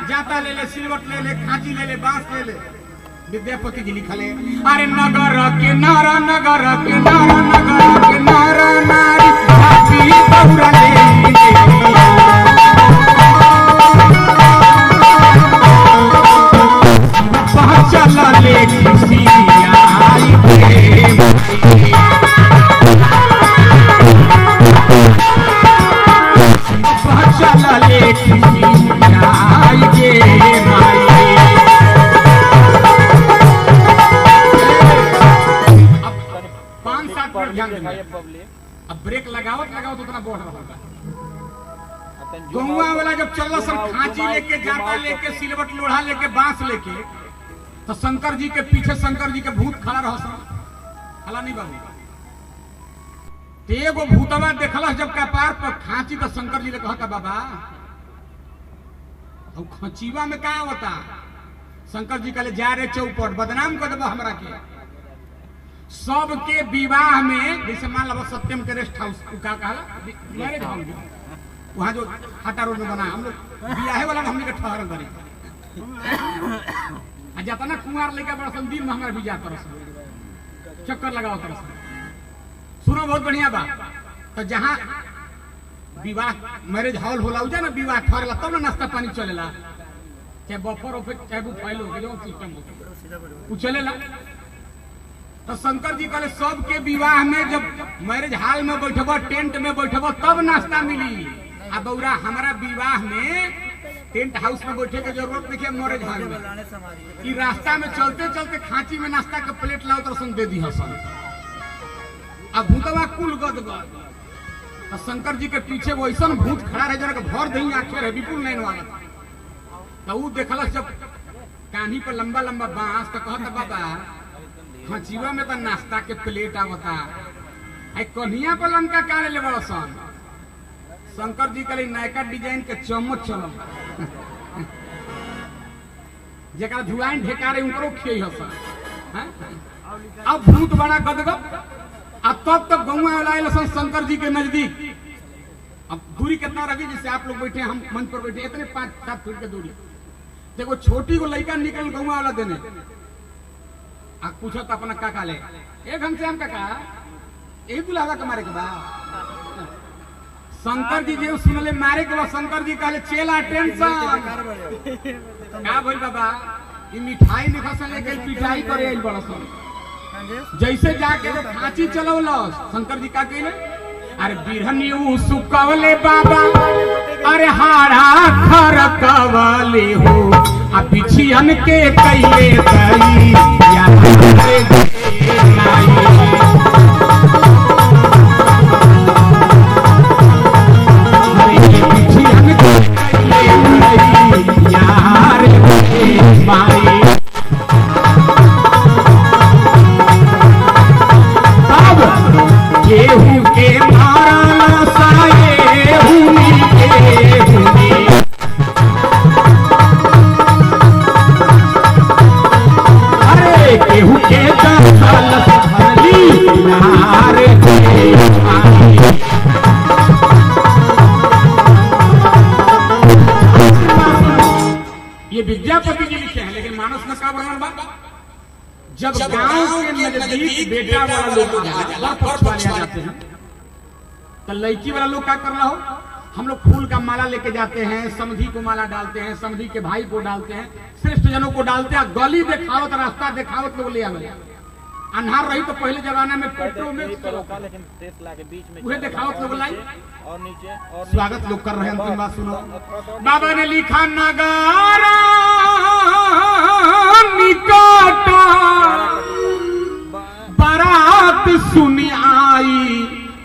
जाता ले ले, सिलवट ले ले, खांची ले ले, बांस ले ले। विद्यापति जी लिखल है, अरे नगर के नारा नगर के नारा नगर के नारा नारी हाथी दौड़ा ले चला ले खुशियाँ आई चला ले खुशियाँ आई गे माई। अब ब्रेक लगावत लगावत उतना बढ़ रहा होगा। गौवा वाला जब चल सर खांची लेके, जाता लेके, सिलवट लोढ़ा लेके, बांस लेके, तो शंकर जी के पीछे शंकर जी के भूत खड़ा रह खड़ा नहीं बाबू। एगो भूतवा देखल जब कपार पर खांची तो शंकर जी ने कहता बाबा अब खचीवा में का होता। शंकर जी कहले जा रे चौपट बदनाम कर देबो हमरा के। सबके विवाह में जैसे मान लो सत्यम के रेस्ट हाउस का कहला मैरिज हाउस, वहाँ जो हाटा रोड में बना हम लोग बियाहे वाला हमने के ठहरल बनी। आ जाता ना कुंवार लेके बड़ा सन दिन में हमारे भी जाता रहा चक्कर लगाओ तरह से। सुनो बहुत बढ़िया बात, तो जहाँ विवाह मैरिज हॉल होला उजा ना विवाह ठहरला तब ना नाश्ता पानी चलेला, चाहे बफर हो चाहे वो फैलो जो सिस्टम हो चलेला। तो शंकर जी कहले सबके विवाह में जब मैरिज हॉल में बैठब, टेंट में बैठब तब नाश्ता मिली। आ बौरा हमारा विवाह में टेंट हाउस में बैठे के जरूरत नहीं है, मैरिज हॉल में कि रास्ता में चलते चलते खांची में नाश्ता के प्लेट लाओ तो दे दी हसन। अब भूतवा कुल गदगद। तो शंकर जी के पीछे वो ऐसा भूत खड़ा रहे जना भर दही आंखें रहे विपुल नैन वाला। तो वो देखल जब कान्ही पर लंबा लंबा बांस तो कहता बाबा खचीवा में तो नाश्ता के प्लेट आवता है, कन्हिया पर लंका काले ले बड़ा सन। शंकर जी कहले नयका डिजाइन के चम्मच चल जरा झुलाइन ढेकारे उनको खिये हसन। अब भूत बड़ा गदगद। अब तब तक गौवा वाला शंकर जी के नजदीक। अब दूरी कितना रखी जैसे आप लोग बैठे हम मंच पर बैठे इतने 5-7 फीट की दूरी। देखो छोटी को लड़का निकल गौवा वाला देने आ पूछो तो अपना काका ले एक घनश्याम काका यही बुलावा के मारे के बा शंकर जी जो सुनले मारे के बाद शंकर जी कहले चेला टेंशन का बोल बाबा ई मिठाई लिखा से लेके पिटाई करे आइल बड़ा सन जैसे जाके वो खांची चलौलो शंकर जी का कहले अरे बिरहनी सुकवले बाबा अरे हाड़ा खर कवले हो आ बिछियन के कइले तई या रे बिछियन के कइले तई यार माई गेहूं के मारा साये हुनी के हुनी अरे गेहूं के दाल भरली यार ये विद्यापति जी लिखे हैं लेकिन मानस में क्या वर्णन बा जब गांव के नजदीक बेटा वाला लोग आ जाते हैं तो लड़की वाला लोग क्या करना हो हम लोग फूल का माला लेके जाते हैं समधी को माला डालते हैं समधी के भाई को डालते हैं श्रेष्ठ जनों को डालते हैं गली देखावत रास्ता देखावत लोग ले आवे अन्हार रही तो पहले जमाने में पेट्रोल में लेकिन टेस्ला के बीच में उहे देखावत लोग लाई और नीचे और स्वागत लोग कर रहे हैं अंतिम बात सुनो बाबा ने लिखा नगारा निकाटा बारात सुनी आई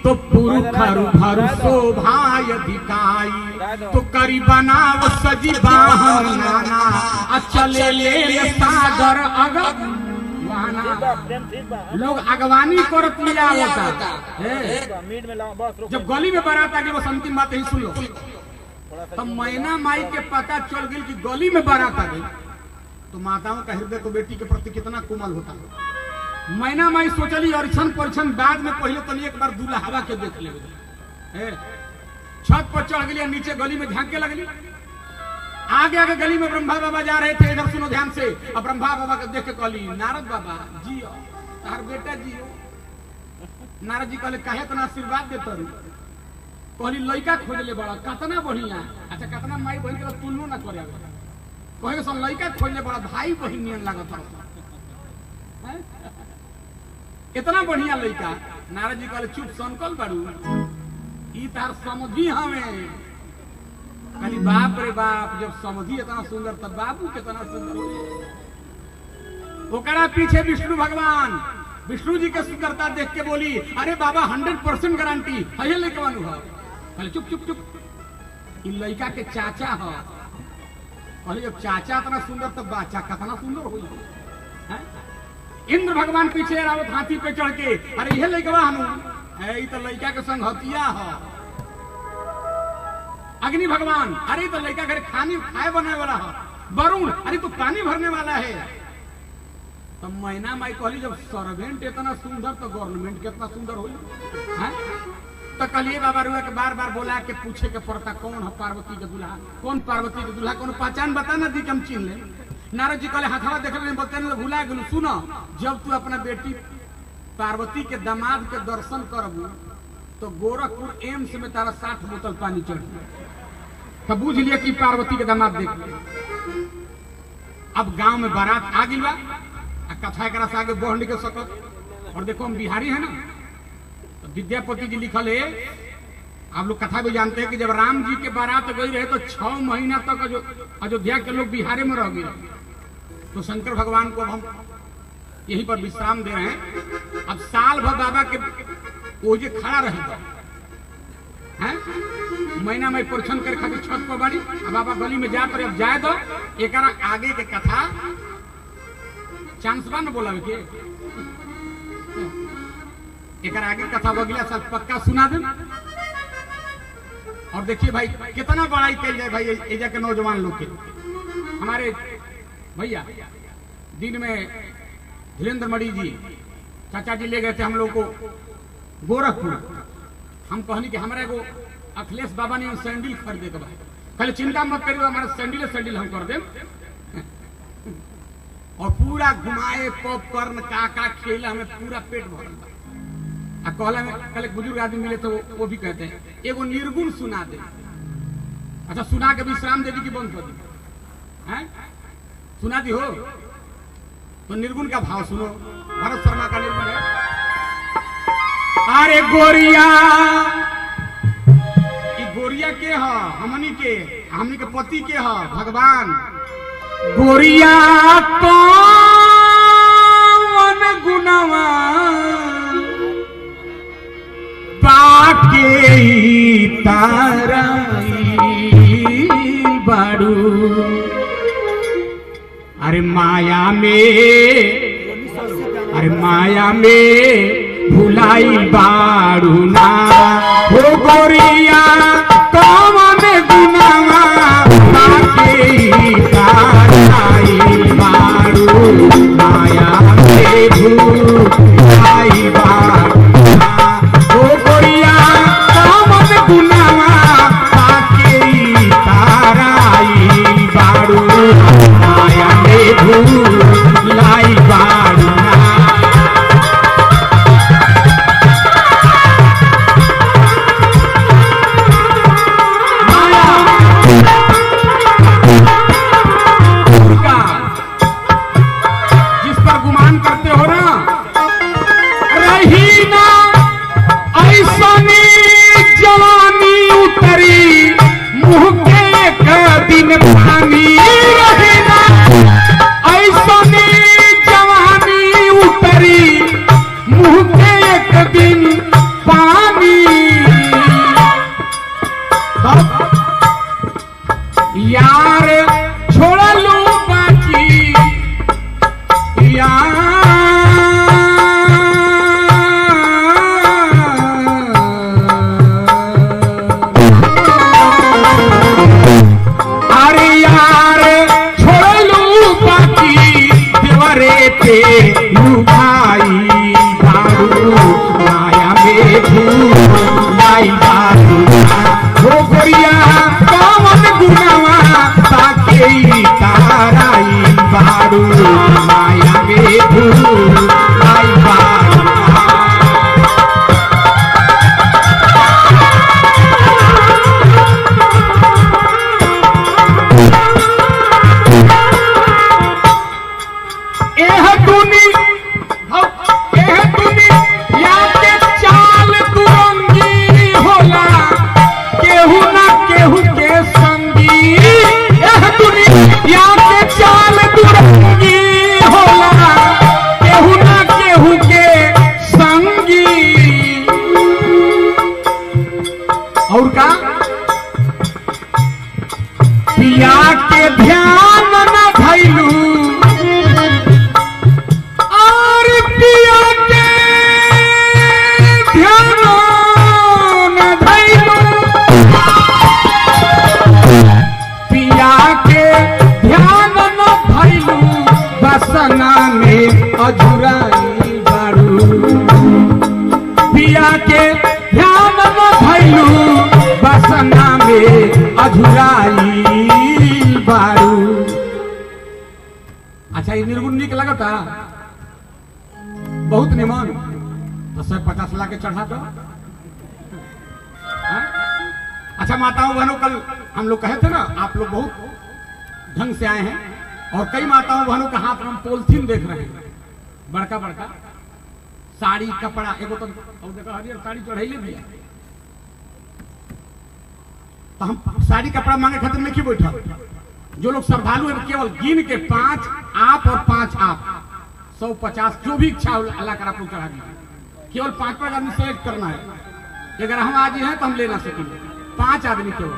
तो पुरखरु भरु शोभाय दिखाई तो करी बनाव सजी बाहन नाना चले ले सागर अगर लोग अगवानी करत मिला होता जब गली में बारात आ गई बस अंतिम बात यही सुन लो तब मैना माई के पता चल गई कि गली में बारात आ गई तो माताओं का हृदय तो बेटी के प्रति कितना कोमल होता है मैना माई सोचली अरिछन परिछन बाद में पहले तो एक बार दूल्हा के देख ले छत पर चढ़ गई नीचे गली में झांके लगली आगे आगे गली में ब्रह्मा बाबा जा रहे थे इधर सुनो ध्यान से अब ब्रह्मा बाबा को देख के कहली नारद बाबा जियो तार बेटा जियो नारद जी कहले काहे तना आशीर्वाद देता रू कहली लइका खोज ले बड़ा कितना बढ़िया अच्छा कितना माई बहन के तुलनो ना करे कहे सन लइका खोज ले बड़ा भाई बहन नियन लागत है इतना बढ़िया लइका नारद जी कहले चुप संकल बाड़ू ई तार समझी हमें खाली बाप रे बाप जब समझी इतना सुंदर तब बाबू कितना सुंदर ओकरा पीछे विष्णु भगवान विष्णु जी के सुंदरता देख के बोली अरे बाबा 100% गारंटी है लेके वालू है खाली चुप चुप चुप इन लड़का के चाचा है कहले जब चाचा इतना सुंदर तब बाचा कितना सुंदर हुई है इंद्र भगवान पीछे रावत हाथी पे चढ़ के अरे यह लड़का हनु है ई तो लड़का के संग हतिया है अग्नि भगवान अरे तो लड़का घर खाए बनाने वाला है वरुण अरे तो पानी भरने वाला है तो मैना माई कहली जब सर्वेंट इतना सुंदर तो गवर्नमेंट कितना सुंदर हो तो कलिए बाबा रुआ के बार बार बोला के पूछे के पड़ता कौन है पार्वती के दूल्हा कौन पार्वती के दूल्हा कौन पहचान बता ना दी हम चिन्ह ले नारद जी कहले हाथवा देख रहे बोलते भुला गेलू सुनो जब तू अपना बेटी पार्वती के दामाद के दर्शन करबू तो गोरखपुर एम्स में तारा 60 बोतल पानी चढ़ तो बुझ लिया कि पार्वती के दामाद देख अब गांव में बारात आ गई बा कथा करा से आगे बढ़ के सकत और देखो हम बिहारी है ना तो विद्यापति जी लिखल है आप लोग कथा भी जानते हैं कि जब राम जी के बारात गई रहे तो 6 महीना तक अयोध्या के लोग बिहारे में रह गए तो शंकर भगवान को हम यहीं पर विश्राम दे रहे हैं अब साल भर बाबा के ओजे खड़ा रहेगा हैं महीना में परिछन कर खातिर छत पर बाड़ी अब बाबा गली में जा पर अब जाए दो एक आगे के कथा चांस बा न बोला के एक आगे कथा बगला साल पक्का सुना दे और देखिए भाई कितना बड़ाई कल जाए भाई एजा के नौजवान लोग के हमारे भैया दिन में धीरेन्द्र मणि जी चाचा जी ले गए थे हम लोग को गोरखपुर हम कहनी कि हमारे को अखिलेश बाबा ने सैंडल खरीदे के भाई कल चिंता मत करिए हमारा सैंडल हम कर दे और पूरा घुमाए पॉपकॉर्न का खेला हमें पूरा पेट भरल बा। आ कहला में कल एक बुजुर्ग आदमी मिले तो वो भी कहते हैं एगो निर्गुण सुना दे। अच्छा सुना के विश्राम देवी की बंद कर दी हैं, सुना दी हो तो निर्गुण का भाव सुनो। भरत शर्मा का निर्गुण है, अरे गोरिया गोरिया के ह हमनी के पति के ह भगवान गोरिया कौन गुनवा पाके ताराई बाड़ू। अरे माया में भुलाई बाड़ू ना हो गोरिया कौन गुनवा पाके ताराई बाड़ू। माया में भुलाई बाड़ू लाई बाड़ू। जिस पर गुमान करते हो ना रही ना ऐसनी जवानी उतरी मुंह के एक दिन पानी। रही ना ऐसनी जवानी उतरी मुंह के एक दिन पानी। यार छोड़ लू बाकी यार अरे यार छोड़ लू बाकी देवरे पे लू भाई बाड़ू। माया में भूलाई बाड़ू हो गोरिया कौन गुनवा पाके ताराई बाड़ू। माया में भूलाई बाड़ू। एह दुनिया के चाल दुरंगी होला केहू ना केहू के संगी। एह दुनिया के चाल दुरंगी होला केहू ना केहू के संगी। और का पिया के ध्यान न धैलू और पिया के ध्यान न धैलू। पिया के ध्यान न धैलू बसना में अझुराई बाड़ू। पिया के ध्यान न धैलू बसना में अझुराई बाड़ू। अच्छा ये निर्गुण निक लगता बहुत निमन तो 150 ला के चढ़ा दो। अच्छा माताओं बहनों कल हम लोग कहे थे ना आप लोग बहुत ढंग से आए हैं और कई माताओं बहनों के हाथ में हम पॉलिथीन देख रहे हैं बड़का बड़का साड़ी कपड़ा एगो तो देखो हरियर साड़ी चढ़ाइले भी तो हम साड़ी कपड़ा मांगे खातिर नहीं बैठा। जो लोग श्रद्धालु है केवल गिन के 5 आप और 5 आप 150 जो भी इच्छा हो अल्लाह करा आपको चढ़ा दीजिए। केवल 5 आदमी सेलेक्ट करना है। अगर हम आज हैं तो हम ले ना सकेंगे 5 आदमी केवल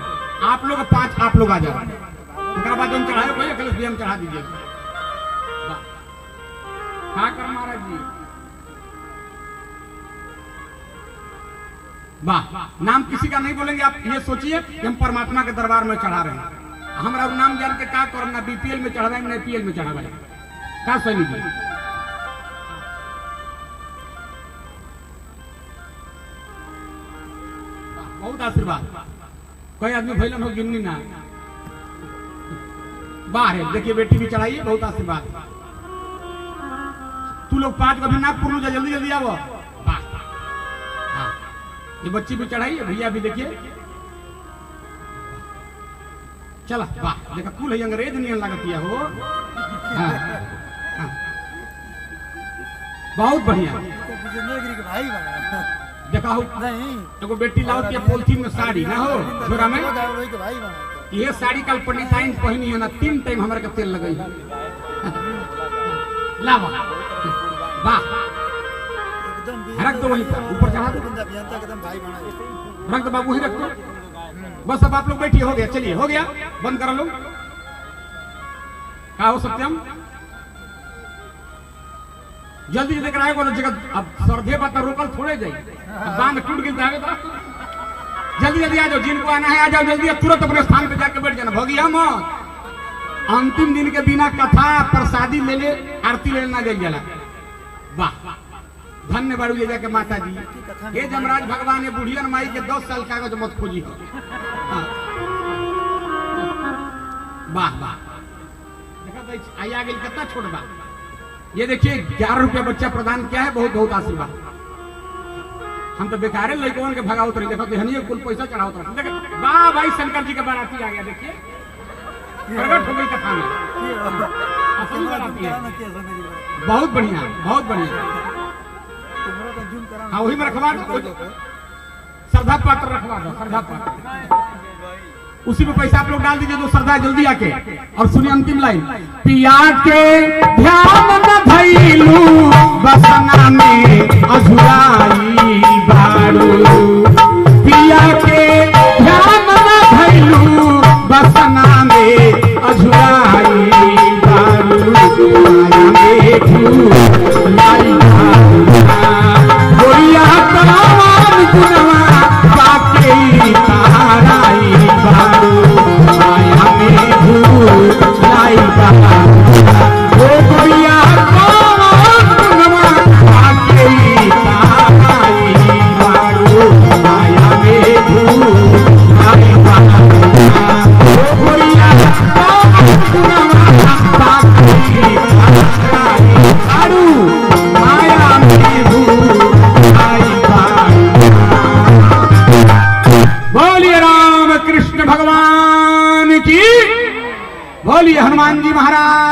आप लोग 5 आप लोग आ जाओ। उसके बाद हम चढ़ाए भैया कल भी हम चढ़ा दीजिए। हाँ कर महाराज जी वाह। नाम किसी का नहीं बोलेंगे आप ये सोचिए कि हम परमात्मा के दरबार में चढ़ा रहे हैं। हमारा नाम जान के क्या करना बीपीएल में चढ़ाएंगे ना एपीएल में चढ़ाएंगे क्या सही जी। बहुत आशीर्वाद। कोई आदमी भैलन हो गिननी ना बाहर है। देखिए बेटी भी चढ़ाइए बहुत आशीर्वाद। लोग 5 को भी ना पूर्ण जा, जल्दी जल्दी आओ। वाह हाँ, ये बच्ची भी चढ़ाई है, भैया भी देखिए। चला वाह, देखा कुल है अंग्रेज नियन लगती है हो। हाँ, हाँ, बहुत बढ़िया। देखा हो तो बेटी लाओ के पॉलिथीन में साड़ी ना हो झोरा में। ये साड़ी कल पंडिताइन पहनी है ना, 3 टाइम हमारे का तेल लगई है। ला वाह, रख दो वहीं पर, ऊपर चढ़ा दो, रख दो बाबू, ही रख दो। बस अब आप लोग बैठिए, हो गया, चलिए हो गया, बंद करो लोग। क्या हो सत्यम, जल्दी जल्दी कराए को जगह। अब सर्दे बात रोकल थोड़े जाए, बांध टूट गया तो जल्दी जल्दी आ जाओ, जिनको आना है आ जाओ जल्दी, तुरंत अपने स्थान पे जाके बैठ जाना। भगिया मत, अंतिम दिन के बिना कथा प्रसादी ले ले, आरती ले लेना जाए जाला। वाह धन्य बारू ये जाके माता जी। ये जमराज भगवान बुढ़ियन माई के 10 साल कागज मत खोजी हो। वाह वाह, देखा आई आ गई, कितना छोट बा। ये देखिए 11 रुपया बच्चा प्रदान किया है, बहुत बहुत आशीर्वाद। हम तो बेकारे लड़कों के भगावत रही, देखो हनी कुल पैसा चढ़ावत रहे। वाह भाई, शंकर जी का बाराती आ गया, देखिए प्रकट हो गई कथा में, असली बाराती है। बहुत बढ़िया बहुत बढ़िया। हाँ वही में रखवा दो, श्रद्धा पात्र रखवा दो, श्रद्धा पात्र उसी में पैसा आप लोग डाल दीजिए, जो श्रद्धा जल्दी आके। और सुनिए अंतिम लाइन, पिया के ध्यान न धैलू बसना में अझुराई बारू। पिया के ध्यान न धैलू बसना में अझुराई बारू। माया में लाई गोरिया कलावान गुनवा बाके ताराई बारू। माया में लाई वो गोरिया कलावान गुनवा बाके ताराई बारू। माया में लाई वो गोरिया कलावान गुनवा बाके ताराई बारू। माया में बोलिए राम कृष्ण भगवान की, बोलिए हनुमान जी महाराज।